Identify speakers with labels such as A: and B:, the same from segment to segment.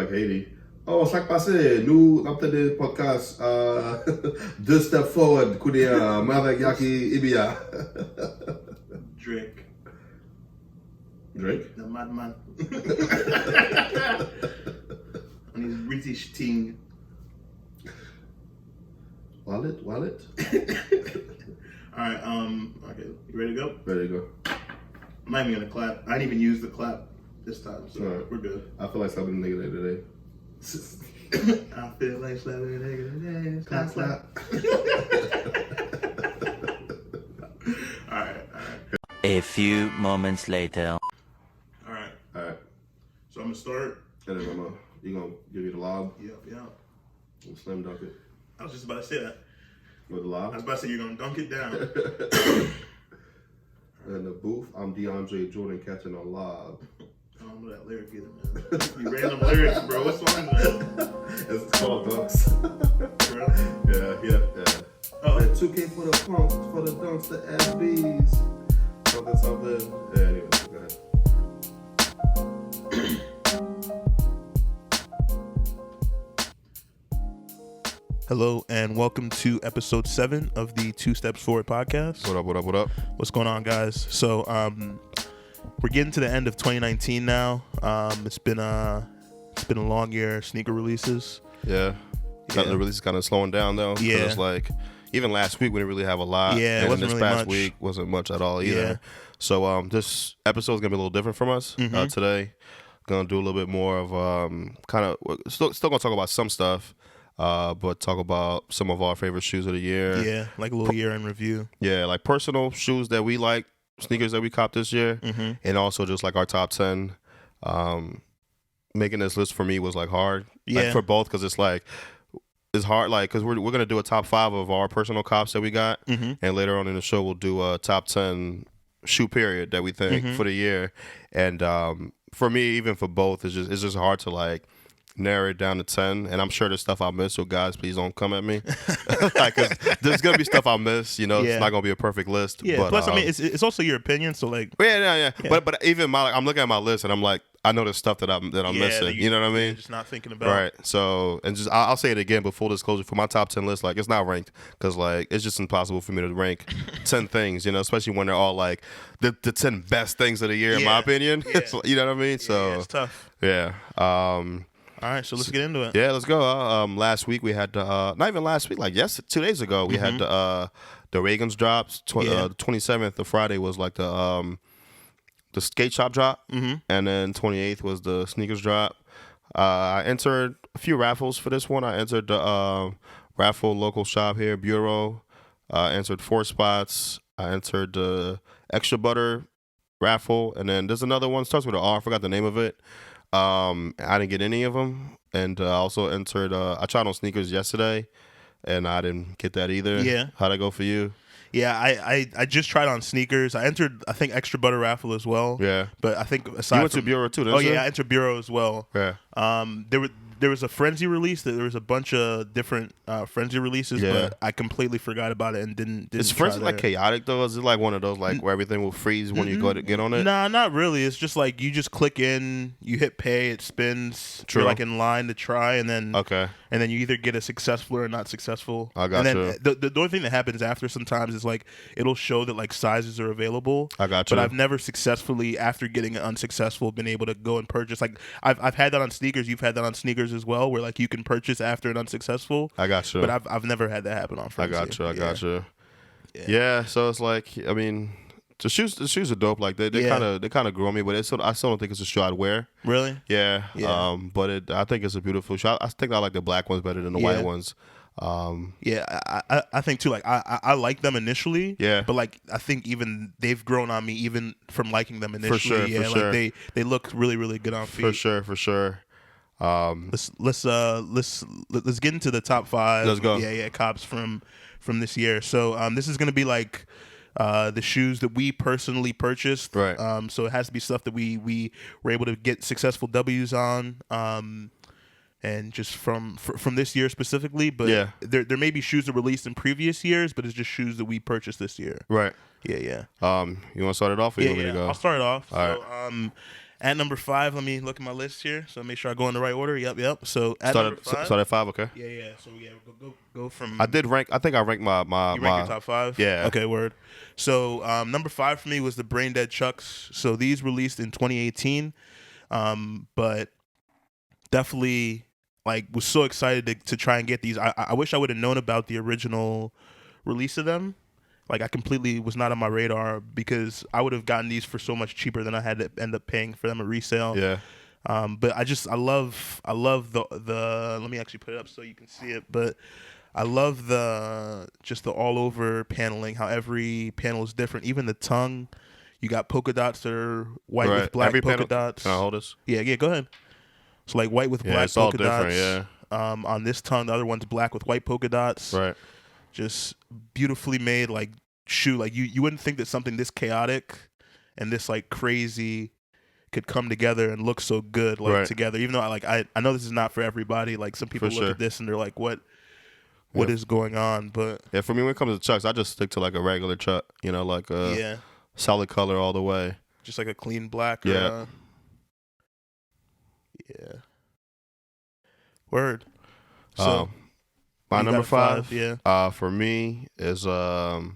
A: Haiti. Oh, sak pase, nou apte de podcast Deux Step Forward kou de mwen avek Yaki Ibiya.
B: Drake.
A: Drake?
B: The madman. On his British thing.
A: Wallet?
B: Alright, okay, you ready to go?
A: Ready to go.
B: I'm not even gonna clap. I didn't even use the clap this time, so we're good.
A: I feel like slapping a nigga today.
B: I feel like slapping a nigga today. Clap, clap. Alright.
C: A few moments later.
B: Alright. So I'm gonna start.
A: And then you gonna give me the lob?
B: Yep.
A: And slam dunk it.
B: I was just about to say that.
A: With the lob?
B: I was about to say you're gonna dunk it down.
A: In the booth, I'm DeAndre Jordan catching a lob.
B: I don't know that lyric either, man. You random lyrics, bro. What song is that?
A: It's called Dunks.
B: Bro?
A: Yeah.
B: Oh.
A: And 2K for the punks, for the dunks, the SBs. Something. Yeah, anyway, go ahead.
B: Hello and welcome to episode 7 of the 2 Steps Forward podcast.
A: What up?
B: What's going on, guys? So, we're getting to the end of 2019 now. It's been a long year of sneaker releases.
A: Yeah. The release is kind of slowing down though.
B: Yeah.
A: It's like even last week we didn't really have a lot.
B: Yeah, it wasn't
A: this
B: really
A: past
B: much.
A: week wasn't much at all either.
B: Yeah.
A: So this episode is gonna be a little different from us today. Gonna do a little bit more of still gonna talk about some stuff. But talk about some of our favorite shoes of the year.
B: Yeah, like a little year in review.
A: Yeah, like personal shoes that we like, sneakers that we copped this year, and also just like our top 10. Making this list for me was like hard, like for both, because it's hard, like because we're gonna do a top 5 of our personal cops that we got, and later on in the show we'll do a top 10 shoe period that we think for the year, and for me, even for both, it's just hard to like narrow it down to 10, and I'm sure there's stuff I'll miss, so guys, please don't come at me. Like, 'cause there's gonna be stuff I'll miss, it's not gonna be a perfect list.
B: Yeah,
A: but,
B: plus I mean it's also your opinion, so like
A: yeah. But even I'm looking at my list and I'm like, I know there's stuff that I'm missing. You know what I mean?
B: Just not thinking about.
A: Right. So, and just I'll say it again, but full disclosure, for my top 10 list, like it's not ranked because like it's just impossible for me to rank 10 things, especially when they're all like the 10 best things of the year in my opinion.
B: Yeah.
A: You know what I mean? So
B: it's tough.
A: Yeah.
B: All right, so let's get into it.
A: Yeah, let's go. Last week we had not even last week, like 2 days ago we had the Rayguns drops. The 27th of Friday was like the skate shop drop, and then 28th was the sneakers drop. I entered a few raffles for this one. I entered the raffle local shop here, Bureau. I entered 4 spots. I entered the extra butter raffle, and then there's another one, starts with an R. I forgot the name of it. I didn't get any of them, and I also entered. I tried on sneakers yesterday, and I didn't get that either.
B: Yeah,
A: how'd it go for you?
B: Yeah, I just tried on sneakers. I entered, I think, extra butter raffle as well.
A: Yeah,
B: but I think aside
A: you went to Bureau too, didn't you?
B: Oh yeah, I entered Bureau as well.
A: Yeah.
B: There was a Frenzy release. There was a bunch of different Frenzy releases, but I completely forgot about it and didn't.
A: Is Frenzy like chaotic though? Is it like one of those like where everything will freeze when you go to get on it?
B: Nah, not really. It's just like you just click in, you hit pay, it spins.
A: True.
B: You're like in line to try, and then
A: and
B: then you either get a successful or not successful.
A: I got
B: you. The only thing that happens after sometimes is like it'll show that like sizes are available.
A: I got you.
B: But I've never successfully, after getting it unsuccessful, been able to go and purchase. Like I've had that on sneakers. You've had that on sneakers as well, where like you can purchase after an unsuccessful.
A: I got you.
B: But I've never had that happen on Frenzy.
A: I got you. Yeah. So it's like, I mean, the shoes are dope. Like they kind of grow on me, but I still don't think it's a shoe I'd wear.
B: Really?
A: Yeah. But I think it's a beautiful shoe. I think I like the black ones better than the white ones.
B: I think too. Like I like them initially.
A: Yeah.
B: But like I think even they've grown on me even from liking them initially.
A: For sure.
B: Like they look really, really good on feet.
A: For sure.
B: Let's get into the top 5.
A: Let's go.
B: Cops from this year. So this is gonna be like the shoes that we personally purchased.
A: Right.
B: So it has to be stuff that we were able to get successful W's on. And just from this year specifically, but there may be shoes that were released in previous years, but it's just shoes that we purchased this year.
A: Right.
B: Yeah.
A: You want to start it off, or you want me to go?
B: I'll start it off.
A: All
B: right. At number 5, let me look at my list here. So make sure I go in the right order. Yep. So at
A: Start
B: number 5.
A: Start at 5, okay.
B: Yeah. So go from.
A: I think I ranked my
B: You rank your top 5?
A: Yeah.
B: Okay, word. So number 5 for me was the Brain Dead Chucks. So these released in 2018, but definitely like was so excited to try and get these. I wish I would have known about the original release of them. Like I completely was not on my radar because I would have gotten these for so much cheaper than I had to end up paying for them at resale.
A: Yeah.
B: But I love the let me actually put it up so you can see it. But I love the all over paneling, how every panel is different. Even the tongue, you got polka dots that are white with black
A: every
B: polka
A: panel,
B: dots.
A: Can I hold this?
B: Yeah, go ahead. So like white with black
A: it's all
B: polka
A: different,
B: dots.
A: yeah.
B: On this tongue, the other one's black with white polka dots.
A: Right.
B: Just beautifully made, like shoe. Like you wouldn't think that something this chaotic and this like crazy could come together and look so good together. Even though I know this is not for everybody. Like some people look at this and they're like, what is going on? But
A: yeah, for me when it comes to chucks, I just stick to like a regular chuck. You know, like a solid color all the way.
B: Just like a clean black.
A: Yeah.
B: Yeah. Word. So
A: my number 5,
B: yeah.
A: For me is probably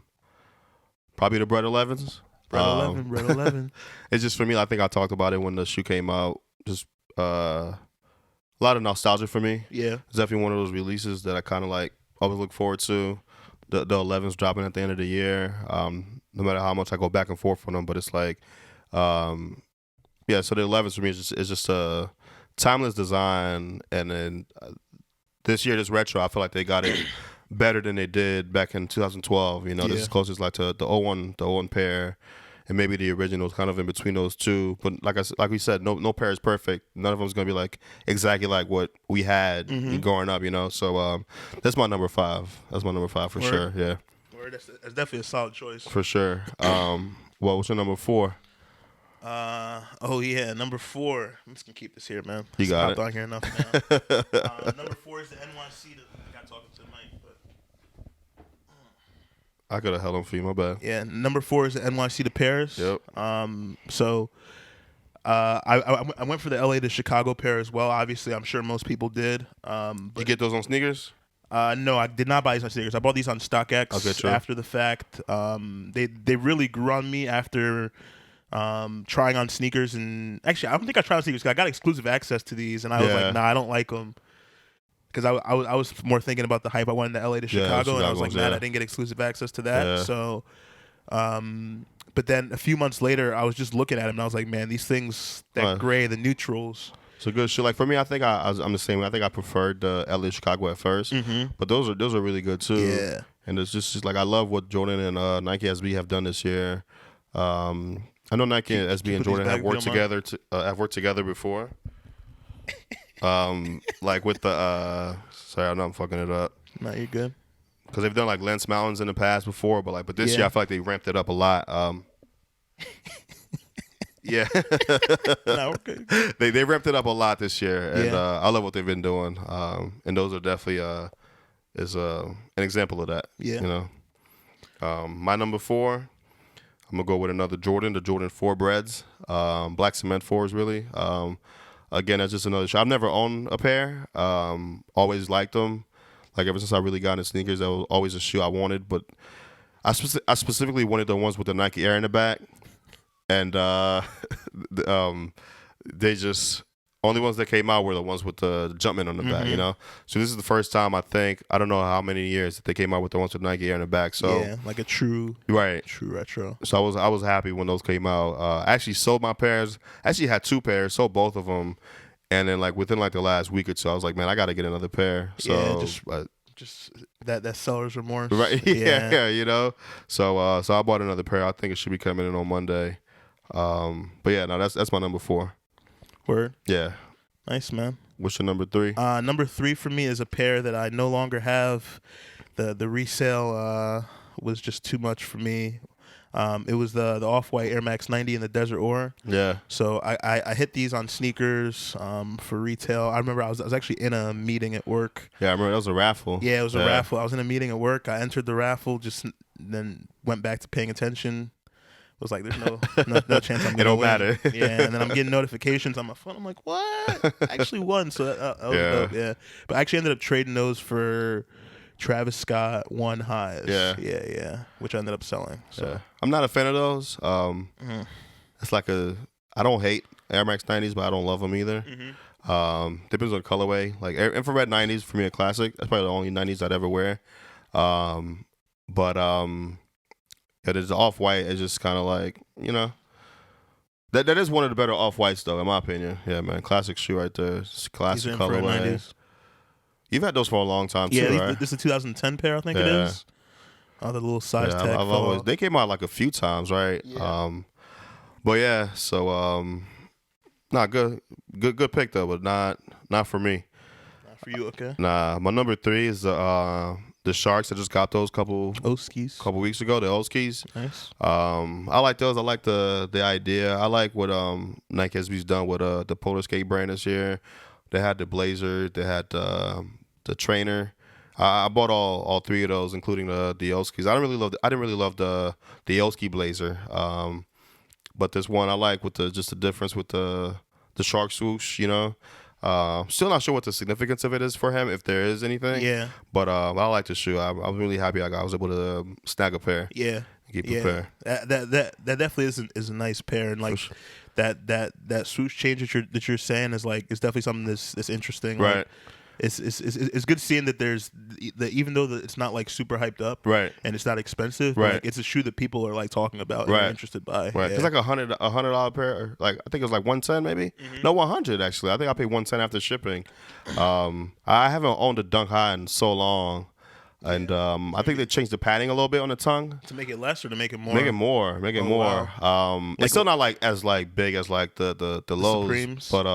A: the Bread 11s.
B: Bread 11.
A: It's just for me. I think I talked about it when the shoe came out. Just a lot of nostalgia for me.
B: Yeah,
A: it's definitely one of those releases that I kind of like always look forward to. The 11s dropping at the end of the year. No matter how much I go back and forth on them, but it's like, So the 11s for me is just a timeless design, and then this year, this retro, I feel like they got it better than they did back in 2012. You know, this is closest like to the 01 pair, and maybe the original is kind of in between those two. But like we said, no pair is perfect. None of them is gonna be like exactly like what we had growing up. You know, so that's my number 5. That's my number 5 for sure. Yeah.
B: Word. That's definitely a solid choice
A: for sure. What's your number 4?
B: Number 4. I'm just gonna keep this here, man.
A: You got it.
B: On here enough now. Number 4 is the NYC. I got talking to the mic, but
A: I could have held on for you. My bad.
B: Yeah, number 4 is the NYC to Paris.
A: Yep.
B: So I went for the LA to Chicago pair as well. Obviously, I'm sure most people did. But
A: did you get those on sneakers?
B: No, I did not buy these on sneakers. I bought these on StockX after the fact. They really grew on me after trying on sneakers, and actually, I don't think I tried on sneakers because I got exclusive access to these, and I was like, nah, I don't like them. Because I was more thinking about the hype. I went to LA to Chicago, and I was like, man, I didn't get exclusive access to that. Yeah. So, but then a few months later, I was just looking at them, and I was like, man, these things, that gray, the neutrals.
A: So good shit. Like for me, I think I'm the same way. I think I preferred the LA Chicago at first, but those are really good too.
B: Yeah.
A: And it's just like I love what Jordan and Nike SB have done this year. I know Nike and SB and Jordan have worked together before. Like with the sorry, I know I'm fucking it up.
B: No, you're good.
A: Because they've done like Lens Mountains in the past before, but this year I feel like they ramped it up a lot. Yeah.
B: No, okay.
A: They ramped it up a lot this year, and I love what they've been doing. And those are definitely an example of that.
B: Yeah.
A: You know, my number 4, I'm gonna go with another Jordan, the Jordan 4 Breads, black cement 4s really. Again, that's just another shoe. I've never owned a pair. Always liked them. Like ever since I really got into sneakers, that was always a shoe I wanted. But I specifically wanted the ones with the Nike Air in the back, and they just only ones that came out were the ones with the Jumpman on the back. You know, so this is the first time I don't know how many years that they came out with the ones with Nike Air in the back. So
B: yeah, like a true retro.
A: So I was happy when those came out. I actually sold my pairs. I actually had 2 pairs, sold both of them. And then, like within like the last week or two, I was like, "Man, I got to get another pair." So
B: yeah, just that seller's remorse,
A: right? Yeah, you know. So I bought another pair. I think it should be coming in on Monday. But yeah, no, that's my number 4.
B: Word.
A: Yeah.
B: Nice, man.
A: What's your number 3?
B: Number 3 for me is a pair that I no longer have. The resale was just too much for me. It was the Off-White Air Max 90 in the Desert Ore.
A: Yeah.
B: So I hit these on sneakers for retail. I remember I was actually in a meeting at work.
A: Yeah, I remember that was a raffle.
B: Yeah, it was a raffle. I was in a meeting at work. I entered the raffle, just then went back to paying attention. was like, there's no chance I'm gonna
A: It don't
B: win.
A: matter.
B: Yeah, and then I'm getting notifications on my phone. I'm like, what? I actually won. So that was dope. Yeah, but I actually ended up trading those for Travis Scott 1 highs. Yeah, which I ended up selling. So
A: I'm not a fan of those. It's like I don't hate Air Max 90s, but I don't love them either. Depends on colorway. Like infrared 90s for me a classic. That's probably the only 90s I'd ever wear. But it is Off-White. It's just kind of like, you know, that is one of the better Off-Whites though, in my opinion. Yeah, man, classic shoe right there. It's classic colorway. 90s. You've had those for a long time too, right?
B: This is a 2010 pair, I think it is. Oh, the little size tag.
A: They came out like a few times, right? Yeah. But yeah, so nah, good pick though, but not for me.
B: Not for you, okay?
A: Nah, my number 3 is the Sharks. I just got those couple weeks ago. The Oskis.
B: Nice.
A: I like those. I like the idea. I like what Nike SB's done with the Polar Skate brand this year. They had the Blazer. They had the Trainer. I bought all 3 of those, including the Oskis. I didn't really love the Oski Blazer. But this one I like with the difference with the shark swoosh, you know. Still not sure what the significance of it is for him, if there is anything.
B: Yeah.
A: But I like the shoe. I was really happy I was able to snag a pair.
B: Yeah.
A: Keep a pair.
B: That definitely is a nice pair, and like that swoosh change that you're saying is definitely something that's interesting.
A: Right.
B: Like, it's good seeing that there's even though it's not like super hyped up,
A: right,
B: and it's not expensive,
A: right,
B: like, it's a shoe that people are like talking about,
A: right,
B: and are interested by,
A: right.
B: Yeah.
A: It's like $100 pair. Like I think it was like 110 maybe. No, 100 actually. I think I paid 110 after shipping. I haven't owned a Dunk High in so long. And I think they changed the padding a little bit on the tongue
B: to make it less or to make it more.
A: Make it more. Wow. It's still not like as like big as like the lows,
B: Supremes?
A: but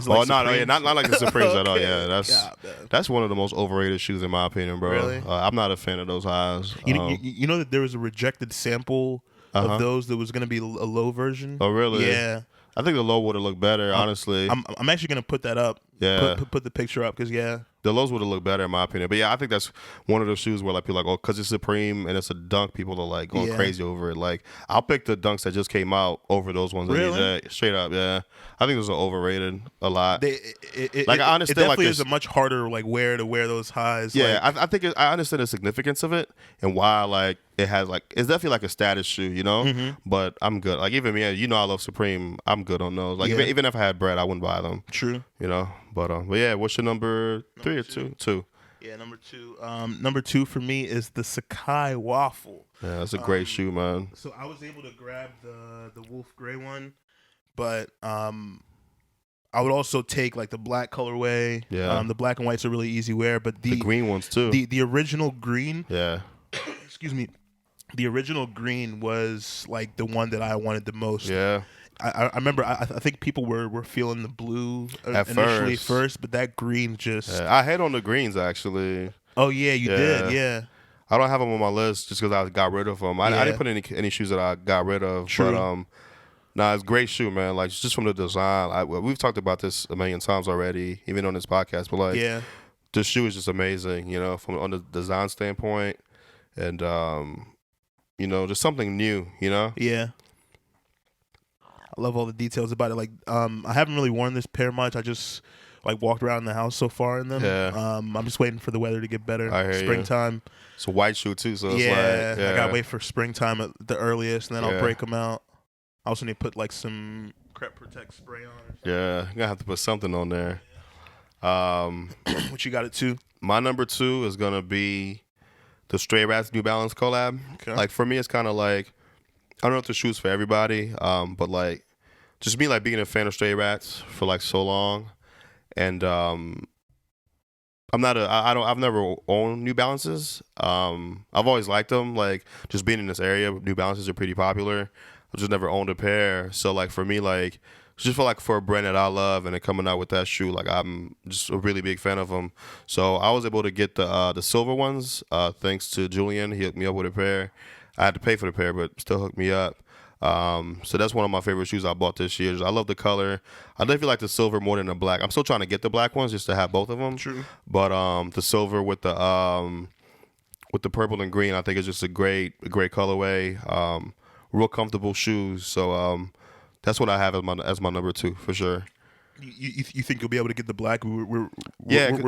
B: like
A: not like the Supremes at all.
B: Okay.
A: Yeah, that's one of the most overrated shoes in my opinion, bro.
B: Really?
A: I'm not a fan of those highs.
B: You know that there was a rejected sample of those that was going to be a low version.
A: Oh really?
B: Yeah.
A: I think the low would have looked better, honestly.
B: I'm actually going to put that up.
A: Yeah.
B: Put the picture up because
A: the lows would have looked better in my opinion. But yeah, I think that's one of those shoes where like people are like, oh, because it's Supreme and it's a Dunk, people are like going crazy over it. Like I'll pick the Dunks that just came out over those ones.
B: Really?
A: Straight up, yeah. I think those are overrated a lot.
B: I understand. It definitely is a much harder like wear to wear those highs.
A: Yeah, I think I understand the significance of it and why like it has like it's definitely like a status shoe, you know.
B: Mm-hmm.
A: But I'm good. Like even me, you know, I love Supreme. I'm good on those. Like even if I had bread, I wouldn't buy them.
B: True.
A: You know. But yeah, what's your number 3 or 2? 2.
B: Yeah, number 2. Number 2 for me is the Sakai Waffle.
A: Yeah, that's a great shoe, man.
B: So I was able to grab the Wolf Gray one, but I would also take like the black colorway.
A: Yeah.
B: The black and whites are really easy wear, but the
A: green ones too.
B: The original green.
A: Yeah.
B: Excuse me. The original green was like the one that I wanted the most.
A: Yeah.
B: I remember. I think people were feeling the blue initially first, but that green just.
A: Yeah, I hate on the greens actually.
B: Oh yeah, you did. Yeah.
A: I don't have them on my list just because I got rid of them. I didn't put any shoes that I got rid of.
B: True.
A: But nah, it's a great shoe, man. Like just from the design, we've talked about this a million times already, even on this podcast. But like, this shoe is just amazing. You know, from on the design standpoint, and you know, just something new. You know.
B: Yeah. I love all the details about it. Like, I haven't really worn this pair much. I just like walked around the house so far in them.
A: Yeah.
B: I'm just waiting for the weather to get better.
A: I hear
B: springtime.
A: You. It's a white shoe too, so it's
B: I gotta wait for springtime at the earliest, and then I'll break them out. I also need to put like some Crep Protect spray on. Or something.
A: Yeah, you're gonna have to put something on there.
B: What you got at 2?
A: My number 2 is gonna be the Stray Rats New Balance collab.
B: Okay. Like
A: for me, it's kind of like. I don't know if the shoe's for everybody, but like, just me like being a fan of Stray Rats for like so long, and I've never owned New Balances. I've always liked them. Like just being in this area, New Balances are pretty popular. I've just never owned a pair, so like for me, like just for a brand that I love and then coming out with that shoe, like I'm just a really big fan of them. So I was able to get the silver ones thanks to Julian. He hooked me up with a pair. I had to pay for the pair, but still hooked me up. So that's one of my favorite shoes I bought this year. I love the color. I definitely like the silver more than the black. I'm still trying to get the black ones just to have both of them.
B: True.
A: But the silver with the purple and green, I think is just a great colorway. real comfortable shoes. So that's what I have as my number 2 for sure.
B: You think you'll be able to get the black? We're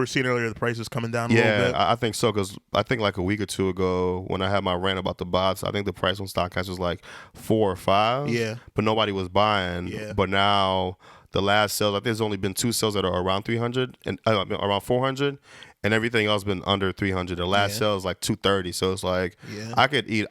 B: seeing earlier the prices coming down a little bit.
A: Yeah, I think so, because I think like a week or two ago when I had my rant about the bots, I think the price on StockX was like 4 or 5.
B: Yeah.
A: But nobody was buying.
B: Yeah.
A: But now the last sales, I think there's only been 2 sales that are around 300 and around 400, and everything else been under 300. The last sale is like 230, so it's like I could eat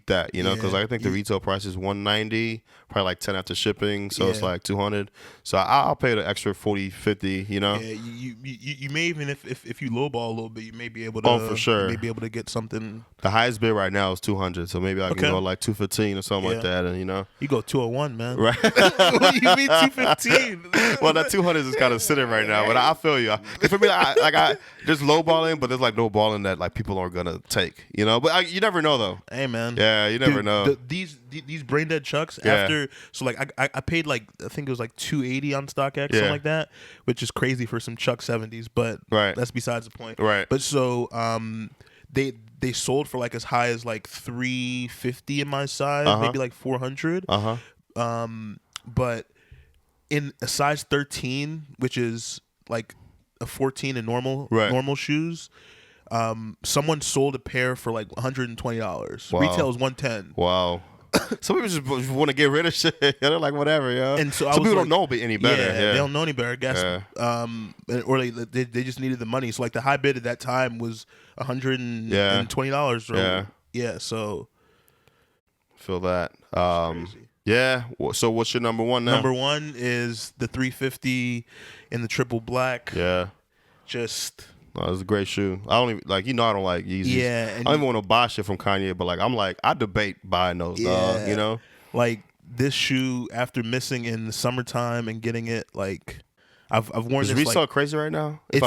A: that, because I think the retail price is 190, probably like 10 after shipping, so it's like 200. So I'll pay the extra 40, 50,
B: Yeah, you may even if you lowball a little bit, you may be able to.
A: Oh, for sure.
B: You may be able to get something.
A: The highest bid right now is 200, so maybe I can go like 215 or something like that, and
B: you go 201, man.
A: Right?
B: What do you mean 215?
A: Well, that 200 is kind of sitting right now, but I feel you. For me, I just lowballing, but there's like no balling that like people aren't gonna take, But you never know though.
B: Hey, man.
A: Yeah, you never know.
B: These brain dead chucks after, so like I paid like I think it was like 280 on StockX, something like that, which is crazy for some Chuck 70s, but that's besides the point.
A: Right.
B: But so they sold for like as high as like 350 in my size, maybe like 400. But in a size 13, which is like a 14 in normal shoes, someone sold a pair for like $120.
A: Wow.
B: Retail is 110.
A: Wow. Some people just want to get rid of shit. They're like, whatever, yo.
B: And so
A: some people don't know any better.
B: Yeah, they don't know any better, I guess. Or they just needed the money. So like the high bid at that time was $120. So
A: feel that. Yeah. So what's your number 1 now?
B: Number 1 is the 350 in the triple black.
A: Yeah.
B: Just.
A: Oh, it's a great shoe. I don't even I don't like Yeezys.
B: Yeah,
A: I don't even want to buy shit from Kanye, but I debate buying those, dog,
B: Like this shoe, after missing in the summertime and getting it, like I've worn
A: is
B: this.
A: Is resale
B: like,
A: crazy right now?
B: It's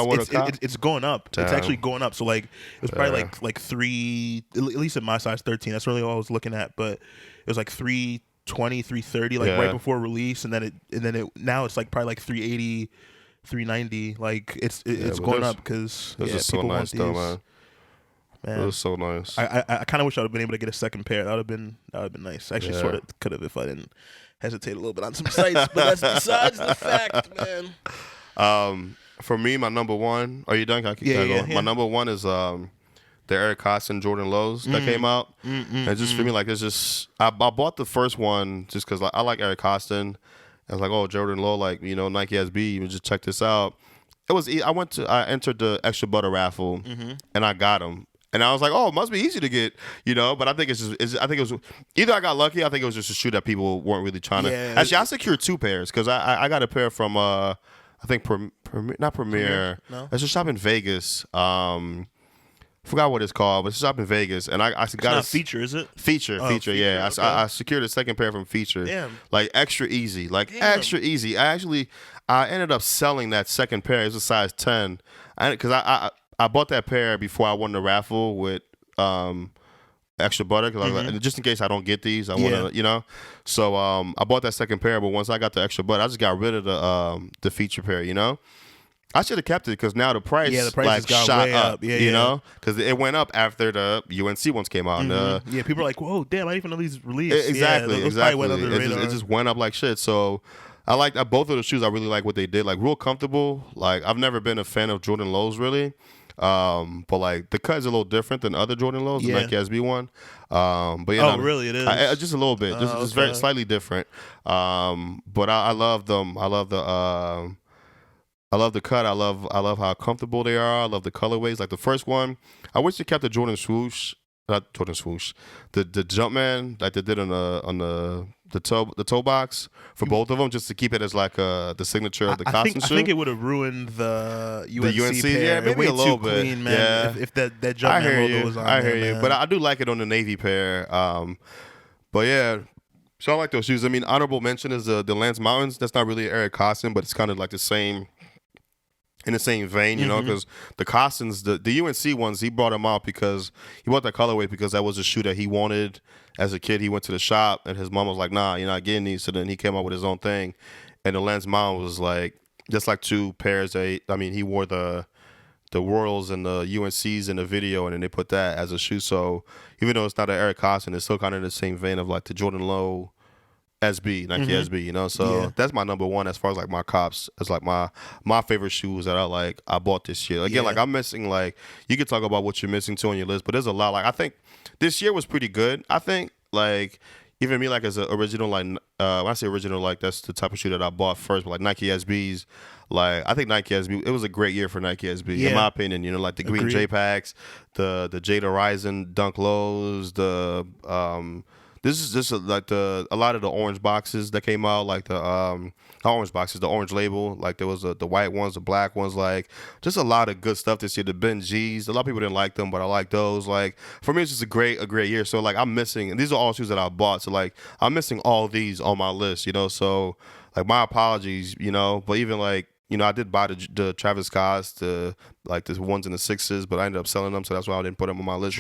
B: going up.
A: Damn.
B: It's actually going up. So like it was probably like 3, at least at my size 13. That's really all I was looking at. But it was like 320, 330, like right before release, and then it now it's like probably like 380. 390, like it's going up because
A: people
B: so
A: nice
B: want
A: though,
B: these.
A: Man. It was so nice.
B: I kind of wish I would have been able to get a second pair. That would have been nice. I actually sort of could have if I didn't hesitate a little bit on some sites, but that's besides the fact, man.
A: For me, my number 1. Are you done? Can I keep going? My number 1 is the Eric Costin Jordan Lows that came out. And just for me, like it's just I bought the first one just because I like Eric Costin. I was like, oh, Jordan Low, like, Nike SB, you just check this out. It was, I entered the extra butter raffle and I got them. And I was like, oh, it must be easy to get, but I think I think it was, either I got lucky, I think it was just a shoe that people weren't really trying to. Actually, I secured 2 pairs because I got a pair from, I think, not Premier.
B: No?
A: It's a shop in Vegas. Forgot what it's called, but it's a shop in Vegas, and I got
B: a Feature, is it?
A: Feature, yeah. Okay. I secured a second pair from Feature.
B: Damn.
A: Like extra easy. I ended up selling that second pair. It was a size 10, because I bought that pair before I won the raffle with extra butter, because I was like, just in case I don't get these, I want to, So I bought that second pair, but once I got the extra butter, I just got rid of the Feature pair, I should have kept it because now the price
B: has gone
A: shot
B: way
A: up,
B: up.
A: because it went up after the UNC ones came out.
B: People are like, whoa, damn, I didn't even know these released.
A: Exactly.
B: Went under the radar.
A: It just went up like shit. So I like both of the shoes. I really like what they did. Like real comfortable. Like I've never been a fan of Jordan Lows really, but like the cut is a little different than other Jordan Lows, the Nike SB one. But
B: really? It is
A: just a little bit. Just very slightly different. But I love them. I love the cut. I love how comfortable they are. I love the colorways. Like the first one, I wish they kept the Jordan swoosh, not Jordan swoosh, the Jumpman like they did on the toe box for both of them, just to keep it as like the signature of the Costin shoe.
B: I think it would have ruined the UNC pair.
A: Yeah, maybe a little bit.
B: Clean, man.
A: Yeah.
B: If that Jumpman logo was on
A: I
B: there,
A: hear you,
B: man.
A: but I do like it on the navy pair. But yeah. So I like those shoes. I mean, honorable mention is the Lance Mountains. That's not really Eric Costin, but it's kind of like the same. In the same vein, because the Costins, the UNC ones, he brought them out because he bought that colorway because that was a shoe that he wanted as a kid. He went to the shop and his mom was like, nah, you're not getting these. So then he came up with his own thing. And the Lance Mountain was like, just like 2 pairs. He wore the Royals and the UNCs in the video, and then they put that as a shoe. So even though it's not an Eric Costin, it's still kind of in the same vein of like the Jordan Low SB, Nike SB, you know. So that's my number one as far as like my cops. It's like my favorite shoes that I bought this year. Again, like I'm missing, like you could talk about what you're missing too on your list, but there's a lot. Like I think this year was pretty good. I think like even me, like as an original, like when I say original, like that's the type of shoe that I bought first, but like Nike SBs, like I think Nike SB, it was a great year for Nike SB in my opinion. You know, like the green J Packs, the Jade Horizon Dunk Lows, the this is just like a lot of the orange boxes that came out, like the orange boxes, the orange label, like there was the white ones, the black ones, like just a lot of good stuff this year. The Ben G's, a lot of people didn't like them, but I like those. Like for me, it's just a great year. So like I'm missing, and these are all shoes that I bought. So like I'm missing all these on my list, you know. So like my apologies, you know. But even like, you know, I did buy the Travis Scott's, the ones in the sixes, but I ended up selling them, so that's why I didn't put them on my list.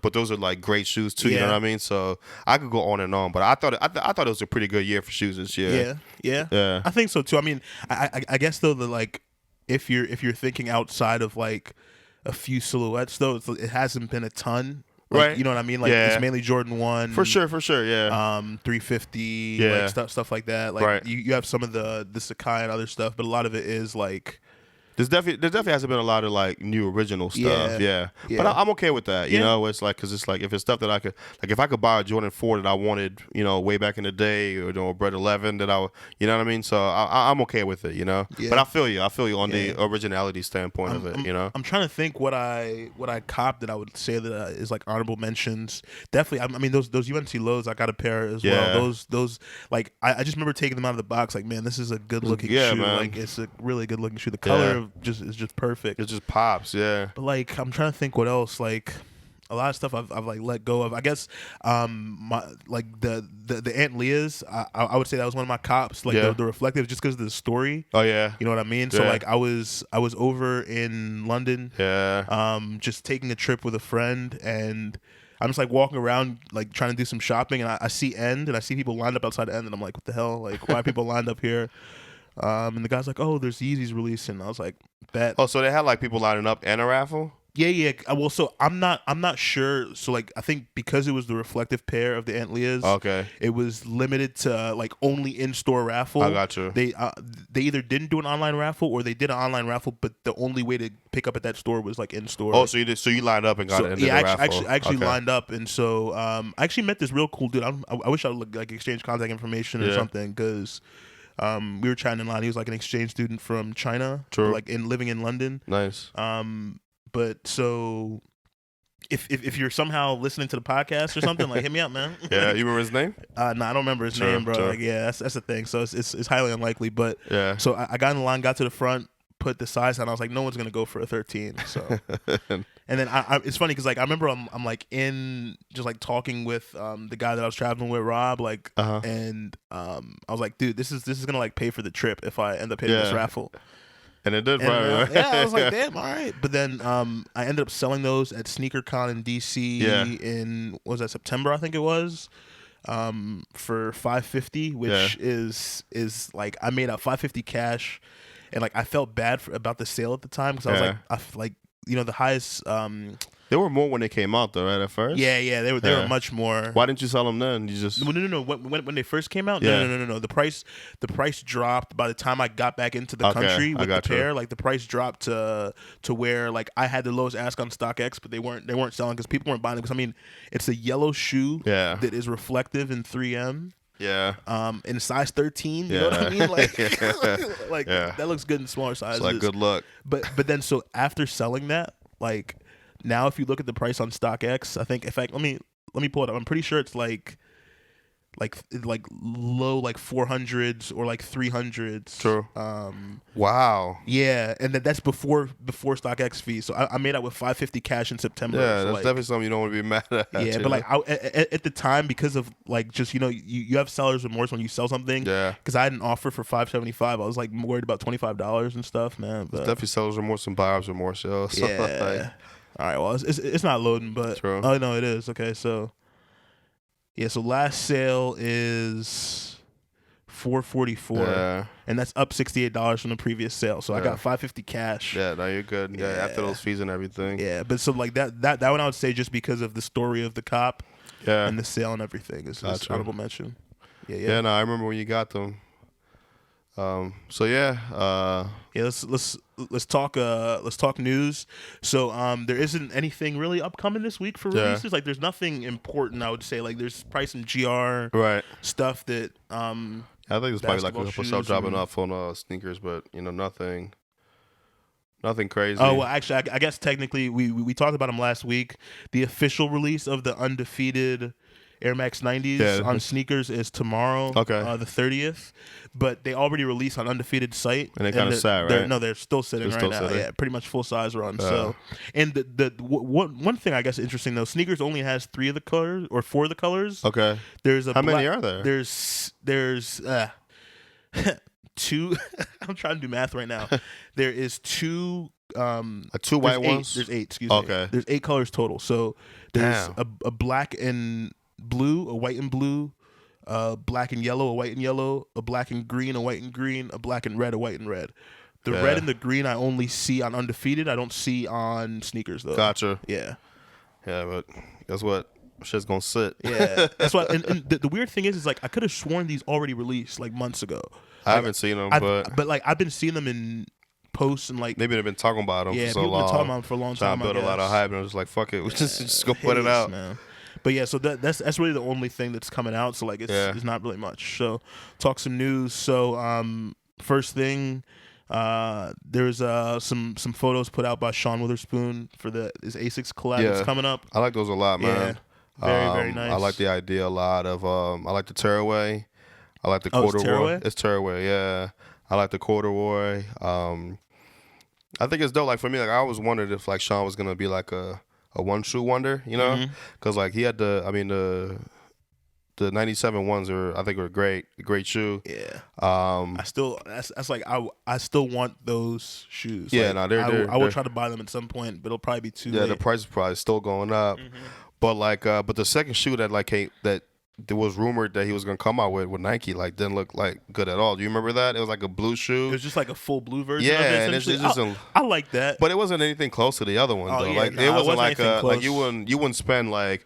A: But those are like great shoes too. You know what I mean? So I could go on and on, but I thought it was a pretty good year for shoes this year.
B: Yeah. I think so too. I mean, I guess though that like if you're thinking outside of like a few silhouettes though, it hasn't been a ton. Like,
A: right,
B: you know what I mean? Like it's mainly Jordan 1
A: for sure, yeah.
B: 350, like stuff like that. Like you have some of the Sakai and other stuff, but a lot of it is like
A: there definitely hasn't been a lot of like new original stuff. Yeah. But I'm okay with that. You know, it's like because it's like if it's stuff that I could, like if I could buy a Jordan 4 that I wanted, you know, way back in the day, or a Bread 11 that you know what I mean. So I'm okay with it. You know, but I feel you on the originality standpoint of it. You know,
B: I'm trying to think what I copped that I would say that is like honorable mentions. Definitely, I mean those UNC lows, I got a pair as well. Those like I just remember taking them out of the box. Like, man, this is a good looking shoe.
A: Man.
B: Like it's a really good looking shoe. The color is just perfect.
A: It just pops,
B: But like I'm trying to think what else. Like a lot of stuff I've like let go of. I guess my like the Aunt Leah's. I would say that was one of my cops. Like the reflective, just because of the story.
A: Oh yeah,
B: you know what I mean. So like I was over in London. Just taking a trip with a friend, and I'm just like walking around like trying to do some shopping, and I see End, and I see people lined up outside End, and I'm like, what the hell? Like why are people lined up here? And the guy's like, oh, there's Yeezys releasing. I was like, bet.
A: Oh, so they had like people lining up and a raffle?
B: Yeah. Well, so I'm not sure. So like, I think because it was the reflective pair of the Aunt Leah's, it was limited to like only in-store raffle.
A: I got you.
B: They either didn't do an online raffle or they did an online raffle, but the only way to pick up at that store was like in-store.
A: Oh, so you did. So you lined up and got it into the raffle.
B: I actually lined up, and so I actually met this real cool dude. I wish I would like exchange contact information or something, because we were chatting in line. He was like an exchange student from China, like living in London.
A: Nice.
B: But so if you're somehow listening to the podcast or something, like hit me up, man.
A: Yeah, you remember his name?
B: No, I don't remember his name, bro. Like, yeah, that's the thing. So it's highly unlikely. But so I got in the line, got to the front, put the size on. I was like, no one's gonna go for a 13. So and then it's funny because like I remember I'm like in just like talking with the guy that I was traveling with, Rob, like and I was like, dude, this is gonna like pay for the trip if I end up hitting this raffle.
A: And it did,
B: right? Yeah, I was like, damn, all right. But then I ended up selling those at SneakerCon in DC in, what was that, September, I think it was, for $550, which is like, I made out $550 cash, and like I felt bad about the sale at the time because I was like, you know, the highest.
A: They were more when they came out, though, right? At first.
B: Yeah, they were much more.
A: Why didn't you sell them then? You just
B: no. When they first came out, no. The price dropped by the time I got back into the country with the pair. Like the price dropped to where like I had the lowest ask on StockX, but they weren't selling because people weren't buying it. Because I mean, it's a yellow shoe that is reflective in 3M.
A: Yeah.
B: In size 13, you know what I mean? Like, that looks good in smaller sizes.
A: It's like good luck.
B: But then so after selling that, like. Now, if you look at the price on StockX, I think, in fact, let me pull it up. I'm pretty sure it's like low like 400s or like 300s.
A: True. Wow.
B: Yeah, and that's before StockX fees. So I made out with $550 cash in September.
A: Yeah,
B: so
A: that's
B: like,
A: definitely something you don't want to be mad at.
B: Yeah, but like at the time, because of like just you have seller's remorse when you sell something.
A: Yeah. Because
B: I had an offer for $575. I was like worried about $25 and stuff, man. But
A: it's definitely seller's remorse and buyer's remorse, yo. So,
B: yeah. All right, well, it's not loading, but
A: True.
B: Oh no, it is. Okay, so yeah, so last sale is $444.
A: Yeah.
B: And that's up $68 from the previous sale. So I got $550 cash.
A: Yeah, no, you're good. Yeah, after those fees and everything.
B: Yeah, but so like that one I would say just because of the story of the cop and the sale and everything is honorable mention. Yeah,
A: no, I remember when you got them. So yeah,
B: let's talk news. So there isn't anything really upcoming this week for releases. Like there's nothing important, I would say. Like there's probably some GR stuff that
A: I think there's probably like a couple stuff dropping off on sneakers, but nothing crazy.
B: Oh well, actually, I guess technically we talked about them last week. The official release of the Undefeated Air Max 90s on sneakers is tomorrow, the 30th. But they already released on Undefeated site.
A: And they kind of sat, right?
B: No, they're still sitting now. Yeah, pretty much full size run. So, and one thing I guess interesting though, sneakers only has 3 of the colors or 4 of the colors.
A: Okay.
B: There's a
A: How many are there?
B: There's 2. I'm trying to do math right now. There is 2.
A: 2 white ones.
B: There's 8. Excuse me.
A: Okay.
B: There's 8 colors total. So there's a black and blue, a white and blue, black and yellow, a white and yellow, a black and green, a white and green, a black and red, a white and red. The red and the green I only see on Undefeated. I don't see on sneakers though.
A: Gotcha.
B: Yeah.
A: Yeah, but guess what? Shit's gonna sit.
B: Yeah, that's why. And the weird thing is like I could have sworn these already released like months ago.
A: I haven't seen them, but
B: like I've been seeing them in posts and like
A: maybe they've been talking about them for so long.
B: People been talking about them for a long time.
A: Trying to build a lot of hype, and I was like, fuck it, we just go put it out.
B: Man. But yeah, so that's really the only thing that's coming out. So like it's not really much. So talk some news. So first thing, there's some photos put out by Sean Wotherspoon for his Asics collab that's coming up.
A: I like those a lot, man.
B: Yeah, very nice.
A: I like the idea a lot of I like the tearaway. I like the corduroy. It's tearaway, yeah. I like the corduroy. I think it's dope. Like for me, like I always wondered if like Sean was gonna be like a one shoe wonder, because like he had the 97 ones were great shoe.
B: Yeah. I still want those shoes.
A: Yeah,
B: like,
A: no,
B: I will try to buy them at some point, but it'll probably be too late.
A: Yeah, the price is probably still going up. But like but the second shoe that like that there was rumored that he was gonna come out with Nike like didn't look like good at all. Do you remember that? It was like a blue shoe.
B: It was just like a full blue version.
A: Yeah,
B: of it,
A: and it's just
B: I like that.
A: But it wasn't anything close to the other one though.
B: Yeah,
A: like it wasn't like
B: close.
A: you wouldn't spend like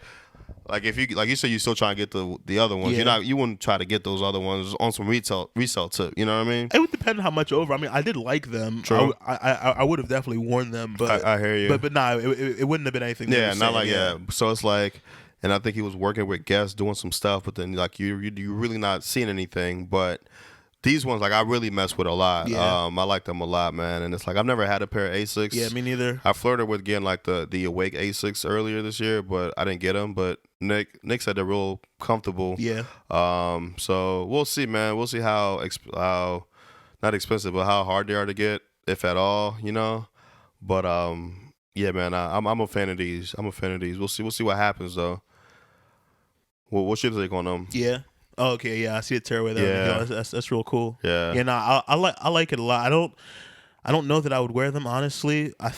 A: if you like you said you're still trying to get the other ones. You wouldn't try to get those other ones on some resale tip. You know what I mean?
B: It would depend on how much over. I mean, I did like them.
A: True.
B: I would have definitely worn them, but
A: I hear you.
B: But nah, it wouldn't have been anything.
A: Yeah, not like So it's like. And I think he was working with guests doing some stuff, but then like you're really not seeing anything. But these ones, like I really mess with a lot.
B: Yeah.
A: I like them a lot, man. And it's like I've never had a pair of Asics.
B: Yeah, me neither.
A: I flirted with getting like the Awake Asics earlier this year, but I didn't get them. But Nick said they're real comfortable.
B: Yeah.
A: So we'll see, man. We'll see how not expensive, but how hard they are to get, if at all. But yeah, man. I'm a fan of these. We'll see what happens though. What's your take on them?
B: Yeah. Oh, okay. Yeah, I see it tearaway there. Yeah, that's real cool.
A: Yeah.
B: Yeah. No, I like it a lot. I don't know that I would wear them honestly. I